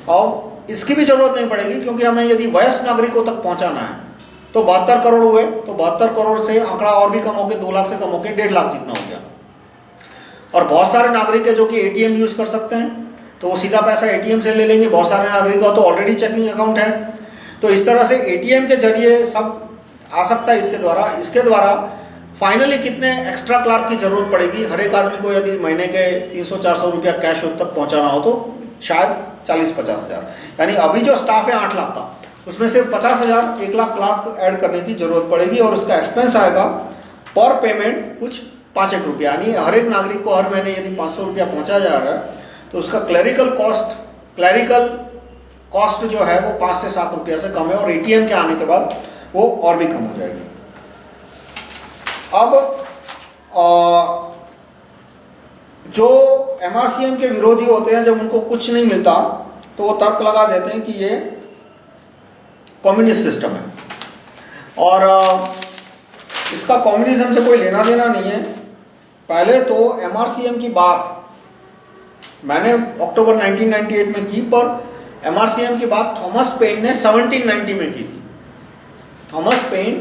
और इसकी भी जरूरत नहीं पड़ेगी, क्योंकि हमें यदि वयस्क नागरिकों तक पहुंचाना है तो 72 करोड़ हुए, तो 72 करोड़ से आंकड़ा और भी कम होकर 2 लाख से कम होकर 1.5 लाख जितना हो गया। और बहुत सारे नागरिक है जो कि एटीएम यूज कर सकते हैं, तो वो सीधा पैसा एटीएम से ले लेंगे। बहुत सारे नागरिक का तो ऑलरेडी चेकिंग अकाउंट है, तो इस तरह से एटीएम के जरिए सब आ सकता है। इसके द्वारा फाइनली कितने एक्स्ट्रा क्लार्क की जरूरत पड़ेगी? हर एक आदमी को यदि महीने के 300-400 रुपया कैश तक पहुंचाना हो तो शायद 40-50 हज़ार, यानी अभी जो स्टाफ है 8 लाख का, उसमें सिर्फ 50,000 1 लाख क्लार्क ऐड करने की जरूरत पड़ेगी। और उसका एक्सपेंस आएगा पर पेमेंट कुछ 5-1 रुपया, यानी हर एक नागरिक को हर महीने यदि 500 रुपया पहुंचाया जा रहा है तो उसका क्लरिकल कॉस्ट जो है वो 5 से 7 रुपया से कम है, और एटीएम के आने के बाद वो और भी कम हो जाएगी। अब जो एमआरसीएम के विरोधी होते हैं, जब उनको कुछ नहीं मिलता तो वो तर्क लगा देते हैं कि ये कम्युनिस्ट सिस्टम है, और इसका कम्युनिज्म से कोई लेना देना नहीं है। पहले तो एमआरसीएम की बात मैंने अक्टूबर 1998 में की, पर एमआरसीएम की बात थॉमस पेन ने 1790 में की थी। थॉमस पेन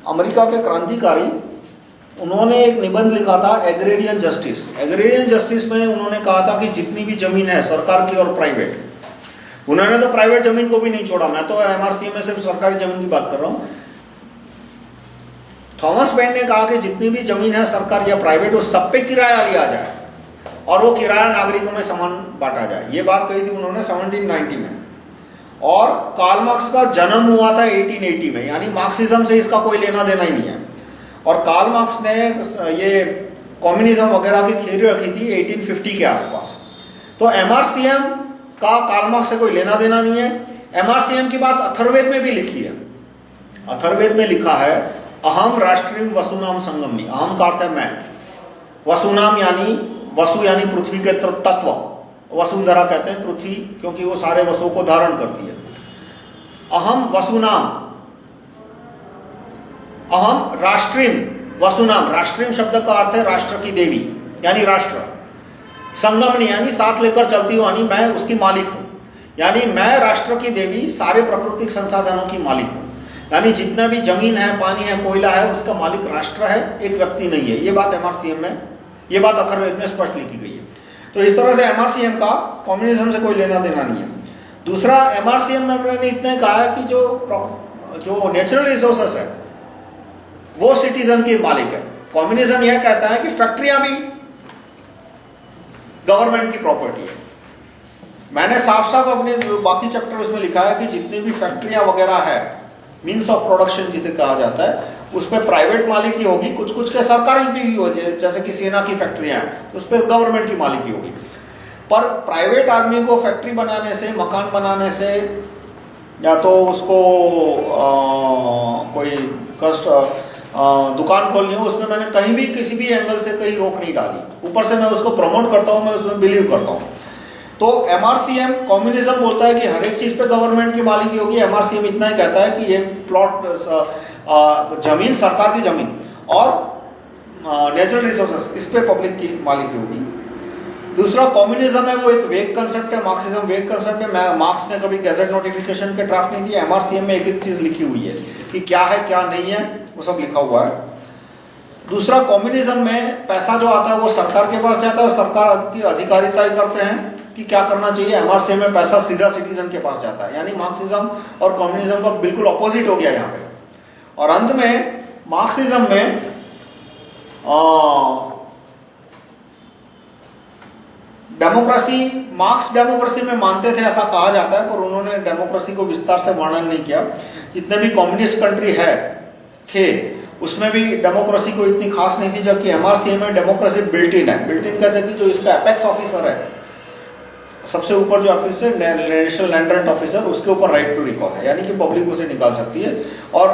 अमेरिका के क्रांतिकारी, उन्होंने एक निबंध लिखा था एग्रेरियन जस्टिस। एग्रेरियन जस्टिस में उन्होंने कहा था कि जितनी भी जमीन है सरकार की और प्राइवेट, उन्होंने तो प्राइवेट जमीन को भी नहीं छोड़ा, मैं तो एमआरसीएम में सिर्फ सरकारी जमीन की बात कर रहा हूं। थॉमस पेन ने कहा कि जितनी भी जमीन है सरकार या प्राइवेट, उस सब पे किराया लिया जाए और वो किराया नागरिकों में समान बांटा जाए। ये बात कही थी उन्होंने 1790 में। और कार्ल मार्क्स का जन्म हुआ था 1880 में, यानी मार्क्सिज्म से इसका कोई लेना देना ही नहीं है। और कार्ल मार्क्स ने ये कम्युनिज्म वगैरह की थ्योरी रखी थी 1850 के आसपास। तो एमआरसीएम का कार्ल मार्क्स से कोई लेना देना नहीं है। एमआरसीएम की बात अथर्ववेद में भी लिखी है। अथर्ववेद में लिखा है अहम राष्ट्रीय वसुनाम संगमनी। अहम का अर्थ है मैं, वसुनाम यानी वसु यानी पृथ्वी के तत्व, वसुंधरा कहते हैं पृथ्वी, क्योंकि वो सारे वसुओं को धारण करती है। अहम वसुनाम, अहम राष्ट्रीम वसुनाम, राष्ट्रीम शब्द का अर्थ है राष्ट्र की देवी यानी राष्ट्र। संगमनी यानी साथ लेकर चलती हूँ, यानी मैं उसकी मालिक हूँ, यानी मैं राष्ट्र की देवी सारे प्राकृतिक संसाधनों की मालिक हूँ। यानी जितना भी जमीन है, पानी है, कोयला है, उसका मालिक राष्ट्र है, एक व्यक्ति नहीं है। ये बात एमआरसीएम में, ये बात अथर्ववेद में स्पष्ट लिखी गई है। तो इस तरह से एमआरसीएम का कम्युनिज्म से कोई लेना देना नहीं है। दूसरा, एमआरसीएम में मैंने इतने कहा है कि जो नेचुरल रिसोर्सेस है वो सिटीजन के मालिक है। कम्युनिज्म यह कहता है कि फैक्ट्रियां भी गवर्नमेंट की प्रॉपर्टी है। मैंने साफ साफ अपने बाकी चैप्टर उसमें लिखा है कि जितनी भी फैक्ट्रियां वगैरह है, मीन्स ऑफ प्रोडक्शन जिसे कहा जाता है, उस पर प्राइवेट मालिकी होगी, कुछ कुछ के सरकारी भी हो, जैसे कि सेना की फैक्ट्रियां हैं उस पर गवर्नमेंट की मालिकी होगी। पर प्राइवेट आदमी को फैक्ट्री बनाने से, मकान बनाने से, या तो उसको कोई दुकान खोलनी हो, उसमें मैंने कहीं भी किसी भी एंगल से कहीं रोक नहीं डाली। ऊपर से मैं उसको प्रमोट करता हूँ, मैं उसमें बिलीव करता हूँ। तो एमआरसीएम कम्युनिज्म बोलता है कि हर एक चीज पे गवर्नमेंट की मालिकी होगी। एमआरसीएम इतना ही कहता है कि ये प्लॉट जमीन सरकार की जमीन, और नेचुरल रिसोर्सेस, इस पे पब्लिक की मालिकी होगी। दूसरा कम्युनिज्म है, वो एक वेग कंसेप्ट है, मार्क्सिज्म वेग कंसेप्ट है। मार्क्स ने कभी गैजेट नोटिफिकेशन के ड्राफ्ट नहीं दिया, एमआरसीएम में एक एक चीज लिखी हुई है कि क्या है क्या नहीं है, वो सब लिखा हुआ है। दूसरा कम्युनिज्म में पैसा जो आता है वो सरकार के पास जाता है और सरकार की अधिकारी तय करते हैं कि क्या करना चाहिए। एमआरसीएम में पैसा सीधा सिटीजन के पास जाता है, यानी मार्क्सिज्म और कम्युनिज्म का बिल्कुल अपोजिट हो गया यहाँ पे। और अंत में मार्क्सिज्म में डेमोक्रेसी, मार्क्स डेमोक्रेसी में मानते थे ऐसा कहा जाता है, पर उन्होंने डेमोक्रेसी को विस्तार से वर्णन नहीं किया। जितने भी कम्युनिस्ट कंट्री है थे उसमें भी डेमोक्रेसी को इतनी खास नहीं थी, जबकि एमआरसीएम में डेमोक्रेसी बिल्ट इन है। बिल्ट इन कैसे कि जो इसका एपेक्स ऑफिसर है, सबसे ऊपर जो officer national land rent officer, उसके ऊपर राइट टू रिकॉल है, यानी कि पब्लिक उसे निकाल सकती है। और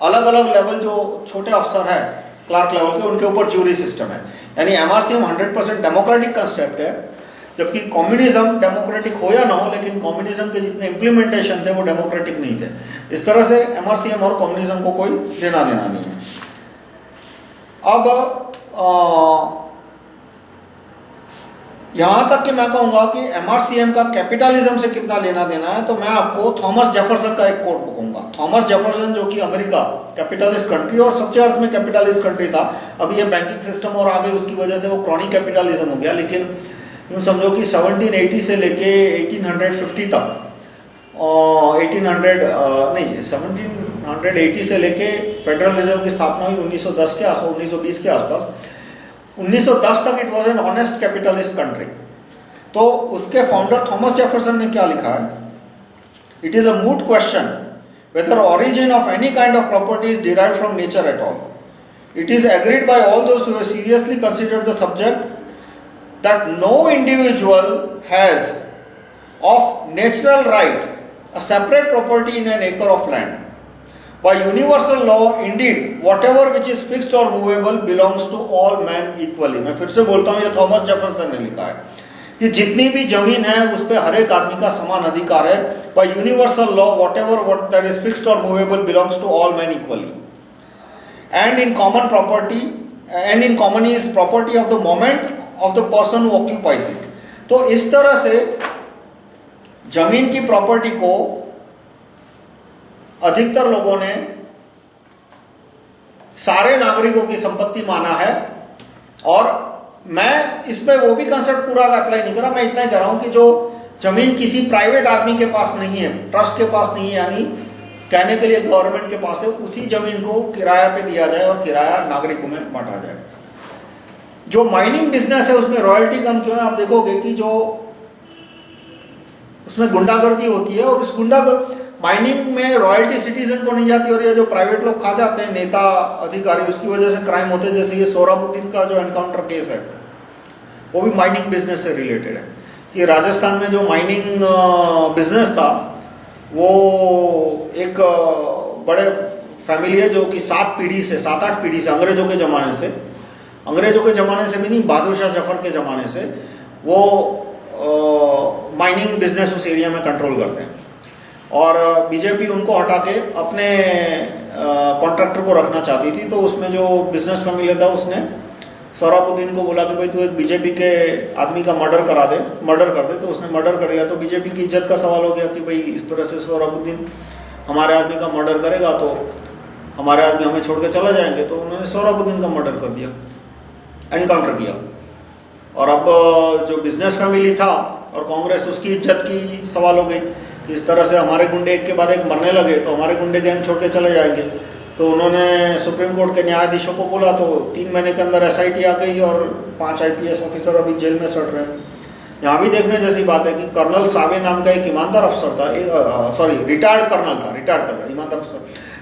अलग अलग लेवल जो छोटे अफसर है क्लार्क लेवल के, उनके ऊपर च्यूरी सिस्टम है। यानी एमआरसीएम 100% डेमोक्रेटिक कंसेप्ट है, जबकि कम्युनिज्म डेमोक्रेटिक हो या ना हो, लेकिन कम्युनिज्म के जितने इम्प्लीमेंटेशन थे वो डेमोक्रेटिक नहीं थे। इस तरह से एमआरसीएम और कम्युनिज्म को कोई लेना देना नहीं है। अब यहां तक कि मैं कहूंगा कि एमआरसीएम का कैपिटलिज्म से कितना लेना देना है, तो मैं आपको थॉमस जेफरसन का एक कोट कहूंगा। थॉमस जेफरसन जो कि अमेरिका कैपिटलिस्ट कंट्री और सच्चे अर्थ में कैपिटलिस्ट कंट्री था, अभी ये बैंकिंग सिस्टम और आगे उसकी वजह से वो क्रॉनिक कैपिटलिज्म हो गया, लेकिन यूँ समझो कि 1780 से लेके 1850 तक, 1780 से लेके फेडरल रिजर्व की स्थापना हुई 1910 के आसपास, 1920 के आसपास। 1910 तक it was an honest capitalist country. तो उसके फाउंडर थॉमस जेफरसन ने क्या लिखा है, it is a moot question whether origin of any kind of property is derived from nature at all. It is agreed by all those who have seriously considered the subject that no individual has of natural right a separate property in an acre of land. By universal law, indeed, whatever which is fixed or movable belongs to all men equally. मैं फिर से बोलता हूँ, ये थॉमस जेफरसन ने लिखा है कि जितनी भी जमीन है उस पर हर एक आदमी का समान अधिकार है। By universal law, whatever that is fixed or movable belongs to all men equally. And in common property, and in common is property of the moment of the person who occupies it. तो इस तरह से जमीन की प्रॉपर्टी को अधिकतर लोगों ने सारे नागरिकों की संपत्ति माना है। और मैं इसमें वो भी कंसेप्ट पूरा अप्लाई नहीं करा, मैं इतना ही कह रहा हूं कि जो जमीन किसी प्राइवेट आदमी के पास नहीं है, ट्रस्ट के पास नहीं है, यानी कहने के लिए गवर्नमेंट के पास है, उसी जमीन को किराया पे दिया जाए और किराया नागरिकों में बांटा जाए। जो माइनिंग बिजनेस है उसमें रॉयल्टी कम क्यों है, आप देखोगे कि जो उसमें गुंडागर्दी होती है, और उस माइनिंग में रॉयल्टी सिटीजन को नहीं जाती, और ये जो प्राइवेट लोग खा जाते हैं, नेता अधिकारी, उसकी वजह से क्राइम होते हैं। जैसे ये सोहराबुद्दीन का जो एनकाउंटर केस है वो भी माइनिंग बिजनेस से रिलेटेड है कि राजस्थान में जो माइनिंग बिजनेस था वो एक बड़े फैमिली है जो कि 7 पीढ़ी से 7-8 पीढ़ी से अंग्रेजों के ज़माने से भी नहीं, बहादुर शाह जफर के ज़माने से वो माइनिंग बिजनेस उस एरिया में कंट्रोल करते हैं। और बीजेपी उनको हटा के अपने कॉन्ट्रैक्टर को रखना चाहती थी। तो उसमें जो बिजनेस फैमिली था उसने सोहराबुद्दीन को बोला कि भाई तू एक बीजेपी के आदमी का मर्डर कर दे। तो उसने मर्डर कर दिया। तो बीजेपी की इज्जत का सवाल हो गया कि भाई इस तरह से सोहराबुद्दीन हमारे आदमी का मर्डर करेगा तो हमारे आदमी हमें छोड़ के चला जाएंगे। तो उन्होंने सोहराबुद्दीन का मर्डर कर दिया, एनकाउंटर किया। और अब जो बिजनेस फैमिली था और कांग्रेस, उसकी इज्जत की सवाल हो गई कि इस तरह से हमारे गुंडे एक के बाद एक मरने लगे तो हमारे गुंडे गैंग छोड़ के चले जाएंगे। तो उन्होंने सुप्रीम कोर्ट के न्यायाधीशों को बोला, तो 3 महीने के अंदर SIT आ गई और 5 IPS ऑफिसर अभी जेल में सड़ रहे हैं। यहाँ भी देखने जैसी बात है कि कर्नल सावे नाम का एक ईमानदार अफसर था,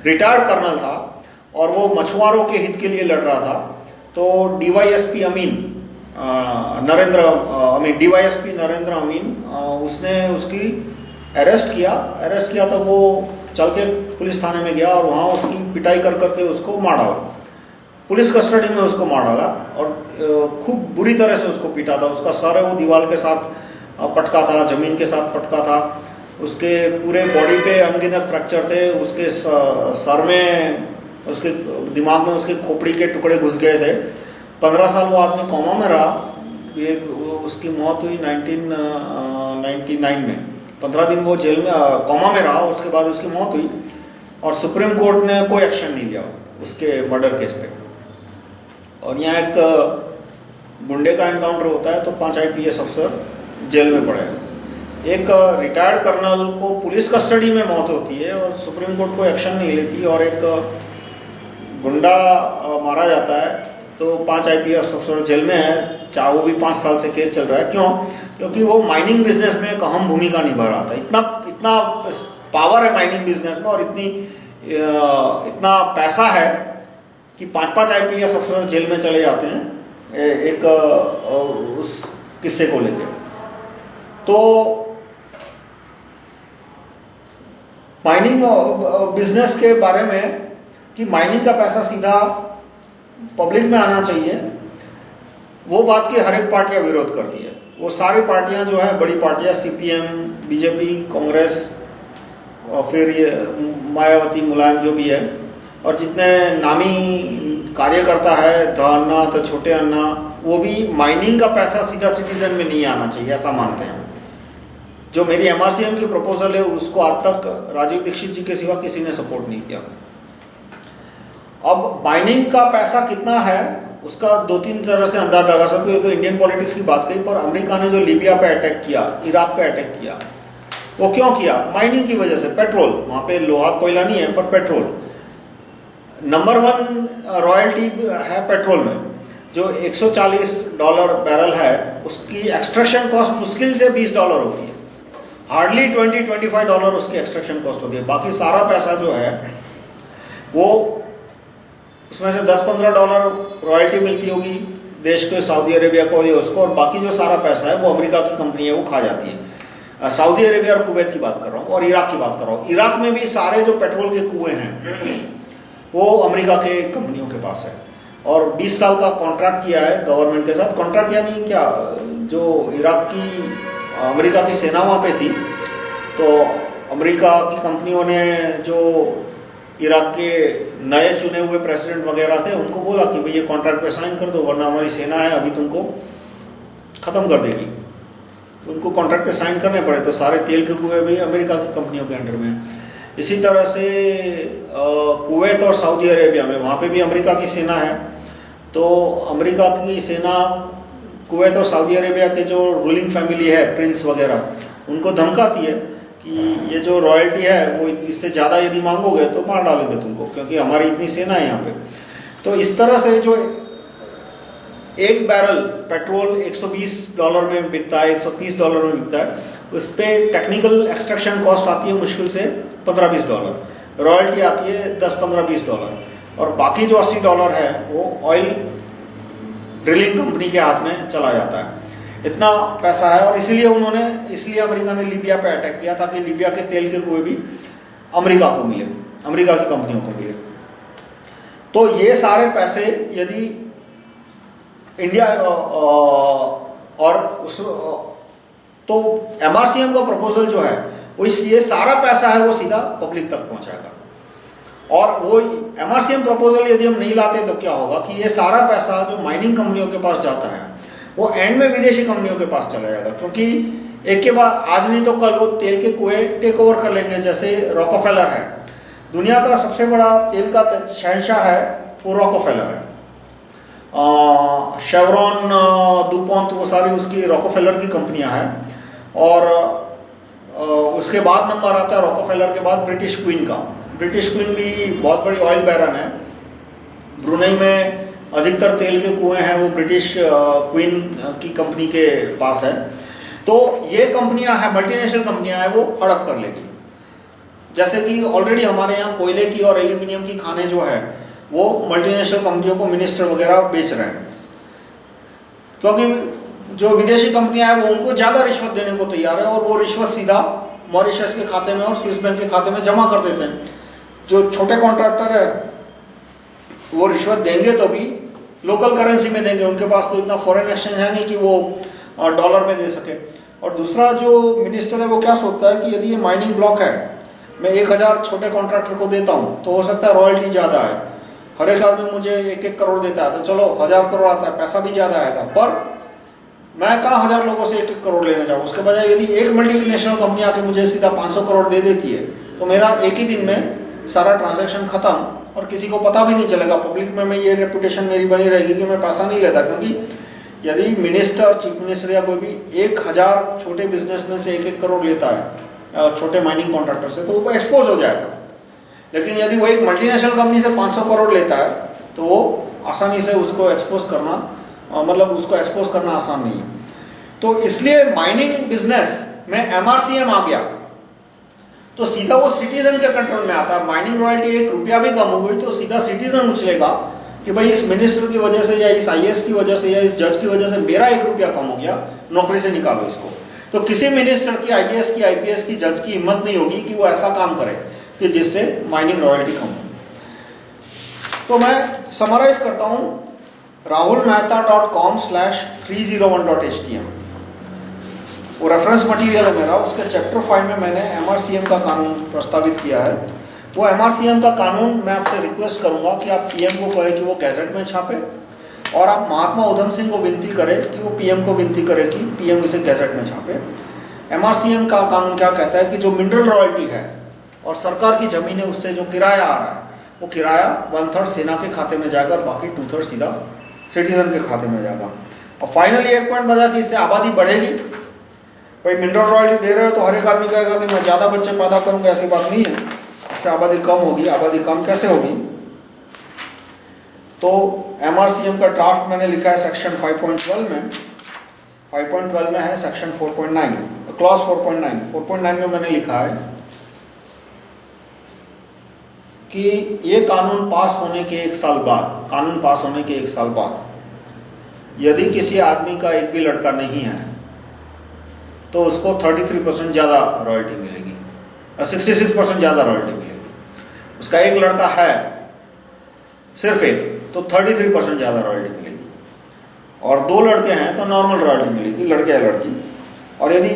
रिटायर्ड कर्नल था और वो मछुआरों के हित के लिए लड़ रहा था। तो DYSP नरेंद्र अमीन उसने उसकी अरेस्ट किया। तो वो चल के पुलिस थाने में गया और वहाँ उसकी पिटाई कर करके उसको मार डाला, पुलिस कस्टडी में उसको मार डाला और खूब बुरी तरह से उसको पीटा था। उसका सर है वो दीवार के साथ पटका था, जमीन के साथ पटका था। उसके पूरे बॉडी पे अनगिनत फ्रैक्चर थे। उसके सर में उसके दिमाग में उसके खोपड़ी के टुकड़े घुस गए थे। 15 साल वो आदमी कोमा में रहा। ये उसकी मौत हुई 1999 में। 15 दिन वो जेल में कोमा में रहा, उसके बाद उसकी मौत हुई और सुप्रीम कोर्ट ने कोई एक्शन नहीं लिया उसके मर्डर केस पे। और यहाँ एक गुंडे का एनकाउंटर होता है तो 5 IPS अफसर जेल में पड़े हैं। एक रिटायर्ड कर्नल को पुलिस कस्टडी में मौत होती है और सुप्रीम कोर्ट कोई एक्शन नहीं लेती, और एक गुंडा मारा जाता है तो 5 IPS अफसर जेल में है, चाहे वो भी 5 साल से केस चल रहा है। क्यों? क्योंकि वो माइनिंग बिजनेस में एक अहम भूमिका निभा रहा था। इतना पावर है माइनिंग बिजनेस में और इतना पैसा है कि 5 IPS अफसर जेल में चले जाते हैं एक उस किस्से को लेके। तो माइनिंग बिजनेस के बारे में कि माइनिंग का पैसा सीधा पब्लिक में आना चाहिए, वो बात की हर एक पार्टियां विरोध करती है। वो सारी पार्टियां जो है, बड़ी पार्टियां CPM, BJP, कांग्रेस और फिर ये मायावती, मुलायम जो भी है, और जितने नामी कार्यकर्ता है, द अन्ना, द छोटे अन्ना, वो भी माइनिंग का पैसा सीधा सिटीजन में नहीं आना चाहिए ऐसा मानते हैं। जो मेरी MRCM की प्रपोजल है उसको आज तक राजीव दीक्षित जी के सिवा किसी ने सपोर्ट नहीं किया। अब माइनिंग का पैसा कितना है उसका 2-3 तरह से अंदाज लगा सकते हो। तो इंडियन पॉलिटिक्स की बात कही, पर अमेरिका ने जो लीबिया पे अटैक किया, इराक पे अटैक किया, वो क्यों किया? माइनिंग की वजह से। पेट्रोल, वहाँ पे लोहा कोयला नहीं है पर पेट्रोल नंबर 1 रॉयल्टी है पेट्रोल में। जो $140 बैरल है उसकी एक्सट्रैक्शन कॉस्ट मुश्किल से $20 होती है, हार्डली $20-25 उसकी एक्सट्रैक्शन कॉस्ट होती है। बाकी सारा पैसा जो है वो उसमें से $10-15 रॉयल्टी मिलती होगी देश को, सऊदी अरेबिया को या उसको, और बाकी जो सारा पैसा है वो अमेरिका की कंपनी है वो खा जाती है। सऊदी अरेबिया और कुवैत की बात कर रहा हूँ, और इराक की बात कर रहा हूँ। इराक में भी सारे जो पेट्रोल के कुएँ हैं वो अमेरिका के कंपनियों के पास है, और 20 साल का कॉन्ट्रैक्ट किया है गवर्नमेंट के साथ। कॉन्ट्रैक्ट यानी क्या, जो इराक की अमेरिका की सेना वहाँ पे थी, तो अमेरिका की कंपनियों ने जो इराक के नए चुने हुए प्रेसिडेंट वगैरह थे उनको बोला कि भाई ये कॉन्ट्रैक्ट पे साइन कर दो वरना हमारी सेना है अभी तुमको ख़त्म कर देगी। तो उनको कॉन्ट्रैक्ट पे साइन करने पड़े। तो सारे तेल के कुएं भी अमेरिका की कंपनियों के अंडर में। इसी तरह से कुवैत और सऊदी अरेबिया में, वहाँ पे भी अमेरिका की सेना है। तो अमेरिका की सेना कुवैत और सऊदी अरेबिया के जो रूलिंग फैमिली है, प्रिंस वगैरह, उनको धमकाती है कि ये जो रॉयल्टी है वो इससे ज़्यादा यदि मांगोगे तो मार डालेंगे तुमको, क्योंकि हमारी इतनी सेना है यहाँ पे। तो इस तरह से जो एक बैरल पेट्रोल $120 में बिकता है, $130 में बिकता है, उस पर टेक्निकल एक्सट्रैक्शन कॉस्ट आती है मुश्किल से $15-20, रॉयल्टी आती है $10-15-20, और बाकी जो $80 है वो ऑयल ड्रिलिंग कंपनी के हाथ में चला जाता है। इतना पैसा है, और इसलिए अमेरिका ने लीबिया पे अटैक किया ताकि लीबिया के तेल के कुएं भी अमेरिका को मिले, अमेरिका की कंपनियों को मिले। तो ये सारे पैसे यदि इंडिया और उस तो MRCM का प्रपोजल जो है वो ये सारा पैसा है वो सीधा पब्लिक तक पहुंचाएगा। और वो MRCM प्रपोजल यदि हम नहीं लाते तो क्या होगा कि ये सारा पैसा जो माइनिंग कंपनियों के पास जाता है वो एंड में विदेशी कंपनियों के पास चला जाएगा, क्योंकि एक के बाद आज नहीं तो कल वो तेल के कुएं टेक ओवर कर लेंगे। जैसे रॉकफेलर है, दुनिया का सबसे बड़ा तेल का शहंशाह है वो रॉकफेलर है। शेवरॉन, डुपॉन्ट, वो सारी उसकी रॉकफेलर की कंपनियां हैं। और उसके बाद नंबर आता है रॉकफेलर के बाद ब्रिटिश क्वीन का। ब्रिटिश क्वीन भी बहुत बड़ी ऑयल बैरन है। ब्रुनेई में अधिकतर तेल के कुएं हैं वो ब्रिटिश क्वीन की कंपनी के पास है। तो ये कंपनियां हैं, मल्टीनेशनल कंपनियां हैं, वो हड़प कर लेगी। जैसे कि ऑलरेडी हमारे यहाँ कोयले की और एल्यूमिनियम की खाने जो है वो मल्टीनेशनल कंपनियों को मिनिस्टर वगैरह बेच रहे हैं, क्योंकि जो विदेशी कंपनियां हैं वो उनको ज़्यादा रिश्वत देने को तैयार है, और वो रिश्वत सीधा मॉरिशस के खाते में और स्विस बैंक के खाते में जमा कर देते हैं। जो छोटे कॉन्ट्रैक्टर है वो रिश्वत देंगे तो भी लोकल करेंसी में देंगे, उनके पास तो इतना फॉरेन एक्सचेंज है नहीं कि वो डॉलर में दे सके। और दूसरा जो मिनिस्टर है वो क्या सोचता है कि यदि ये माइनिंग ब्लॉक है, मैं 1000 छोटे कॉन्ट्रैक्टर को देता हूँ तो हो सकता है रॉयल्टी ज़्यादा है, हर एक आदमी मुझे 1-1 करोड़ देता है, तो चलो 1000 करोड़ आता है, पैसा भी ज़्यादा आएगा, पर मैं कहाँ 1000 लोगों से 1-1 करोड़ लेना चाहूँ। उसके बजाय यदि एक मल्टीनेशनल कंपनी आके मुझे सीधा 500 करोड़ दे देती है, तो मेरा एक ही दिन में सारा ट्रांजैक्शन खत्म और किसी को पता भी नहीं चलेगा। पब्लिक में मैं ये रेपुटेशन मेरी बनी रहेगी कि मैं पैसा नहीं लेता, क्योंकि यदि मिनिस्टर, चीफ मिनिस्टर या कोई भी 1000 छोटे बिजनेसमैन से 1-1 करोड़ लेता है, छोटे माइनिंग कॉन्ट्रैक्टर से, तो वो एक्सपोज हो जाएगा। लेकिन यदि वो एक मल्टीनेशनल कंपनी से 500 करोड़ लेता है, तो वो आसानी से उसको एक्सपोज करना, मतलब उसको एक्सपोज करना आसान नहीं है। तो इसलिए माइनिंग बिजनेस में MRCM आ गया तो सीधा वो सिटीजन के कंट्रोल में आता है। माइनिंग रॉयल्टी 1 रुपया भी कम हो गई तो सीधा सिटीजन उछलेगा कि भाई इस मिनिस्टर की वजह से या इस IAS की वजह से या इस जज की वजह से मेरा 1 रुपया कम हो गया, नौकरी से निकालो इसको। तो किसी मिनिस्टर की, IAS की, IPS की, जज की हिम्मत नहीं होगी कि वो ऐसा काम करे कि जिससे माइनिंग रॉयल्टी कम हो। तो मैं समराइज करता हूँ, rahulmehta.com/301.htm वो रेफरेंस मटेरियल है मेरा। उसके चैप्टर 5 में मैंने MRCM का कानून प्रस्तावित किया है। वो MRCM का कानून मैं आपसे रिक्वेस्ट करूंगा कि आप PM को कहें कि वो गैजेट में छापे, और आप महात्मा उधम सिंह को विनती करें कि वो PM को विनती करें कि PM इसे गैजेट में छापे। MRCM का कानून क्या कहता है कि जो मिनरल रॉयल्टी है और सरकार की जमीन है, उससे जो किराया आ रहा है, वो किराया 1/3 सेना के खाते में जाएगा और बाकी 2/3 सीधा सिटीजन के खाते में जाएगा। और फाइनली एक पॉइंट बचा कि इससे आबादी बढ़ेगी। भाई मिनरल रॉयल्टी दे रहे हो तो हर एक आदमी कहेगा कि मैं ज़्यादा बच्चे पैदा करूंगा, ऐसी बात नहीं है। इससे आबादी कम होगी। आबादी कम कैसे होगी? तो MRCM का ड्राफ्ट मैंने लिखा है सेक्शन 5.12 में। 5.12 में है सेक्शन 4.9, क्लॉज 4.9 में मैंने लिखा है कि ये कानून पास होने के 1 साल बाद, यदि किसी आदमी का एक भी लड़का नहीं है तो उसको 33% ज़्यादा रॉयल्टी मिलेगी, 66% ज़्यादा रॉयल्टी मिलेगी। उसका एक लड़का है, सिर्फ एक, तो 33% ज़्यादा रॉयल्टी मिलेगी। और 2 लड़के हैं तो नॉर्मल रॉयल्टी मिलेगी, लड़के या लड़की। और यदि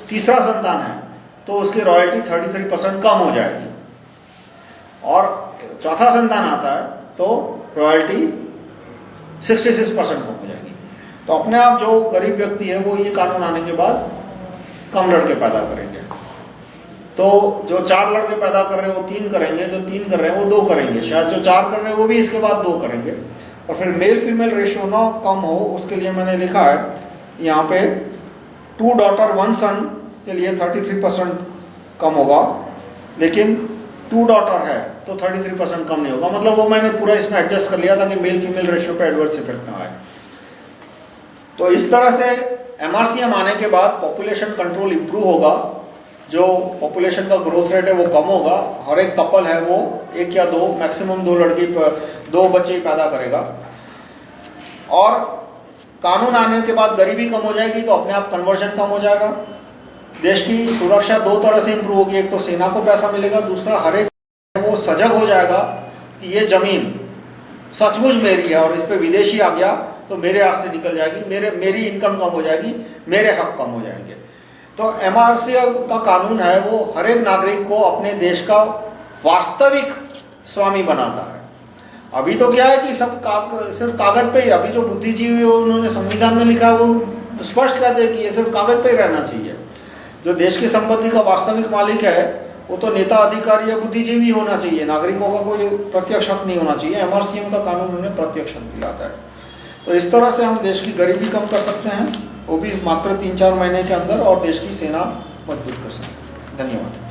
तीसरा संतान है तो उसकी रॉयल्टी 33% कम हो जाएगी। और चौथा संतान आता है तो रॉयल्टी 66% कम हो जाएगी। तो अपने आप जो गरीब व्यक्ति है वो ये कानून आने के बाद कम लड़के पैदा करेंगे। तो जो 4 लड़के पैदा कर रहे हैं वो 3 करेंगे, जो 3 कर रहे हैं वो 2 करेंगे, शायद जो 4 कर रहे हैं वो भी इसके बाद 2 करेंगे। और फिर मेल फीमेल रेशियो ना कम हो, उसके लिए मैंने लिखा है यहाँ पे 2 डॉटर 1 सन के लिए 33% कम होगा, लेकिन 2 डॉटर है तो 33% कम नहीं होगा। मतलब वो मैंने पूरा इसमें एडजस्ट कर लिया था कि मेल फीमेल रेशियो पे एडवर्स इफेक्ट ना आए। तो इस तरह से MRCM आने के बाद पॉपुलेशन कंट्रोल इंप्रूव होगा। जो पॉपुलेशन का ग्रोथ रेट है वो कम होगा। हर एक कपल है वो 1 या 2, मैक्सिमम 2 बच्चे ही पैदा करेगा। और कानून आने के बाद गरीबी कम हो जाएगी तो अपने आप कन्वर्जन कम हो जाएगा। देश की सुरक्षा 2 तरह से इंप्रूव होगी। एक तो सेना को पैसा मिलेगा, दूसरा हर एक वो सजग हो जाएगा कि ये जमीन सचमुच मेरी है और इस पे विदेशी आ गया तो मेरे हाथ से निकल जाएगी, मेरी इनकम कम हो जाएगी, मेरे हक कम हो जाएंगे। तो MRCM का कानून है वो हर एक नागरिक को अपने देश का वास्तविक स्वामी बनाता है। अभी तो क्या है कि सब सिर्फ कागज पे ही, अभी जो बुद्धिजीवी उन्होंने संविधान में लिखा है वो स्पष्ट कहते हैं कि ये सिर्फ कागज पे ही रहना चाहिए। जो देश की संपत्ति का वास्तविक मालिक है वो तो नेता, अधिकारी या बुद्धिजीवी होना चाहिए। नागरिकों का कोई प्रत्यक्ष हक नहीं होना चाहिए। MRCM का कानून उन्हें प्रत्यक्ष हक दिलाता है। तो इस तरह से हम देश की गरीबी कम कर सकते हैं, वो भी मात्र 3-4 महीने के अंदर, और देश की सेना मजबूत कर सकते हैं। धन्यवाद।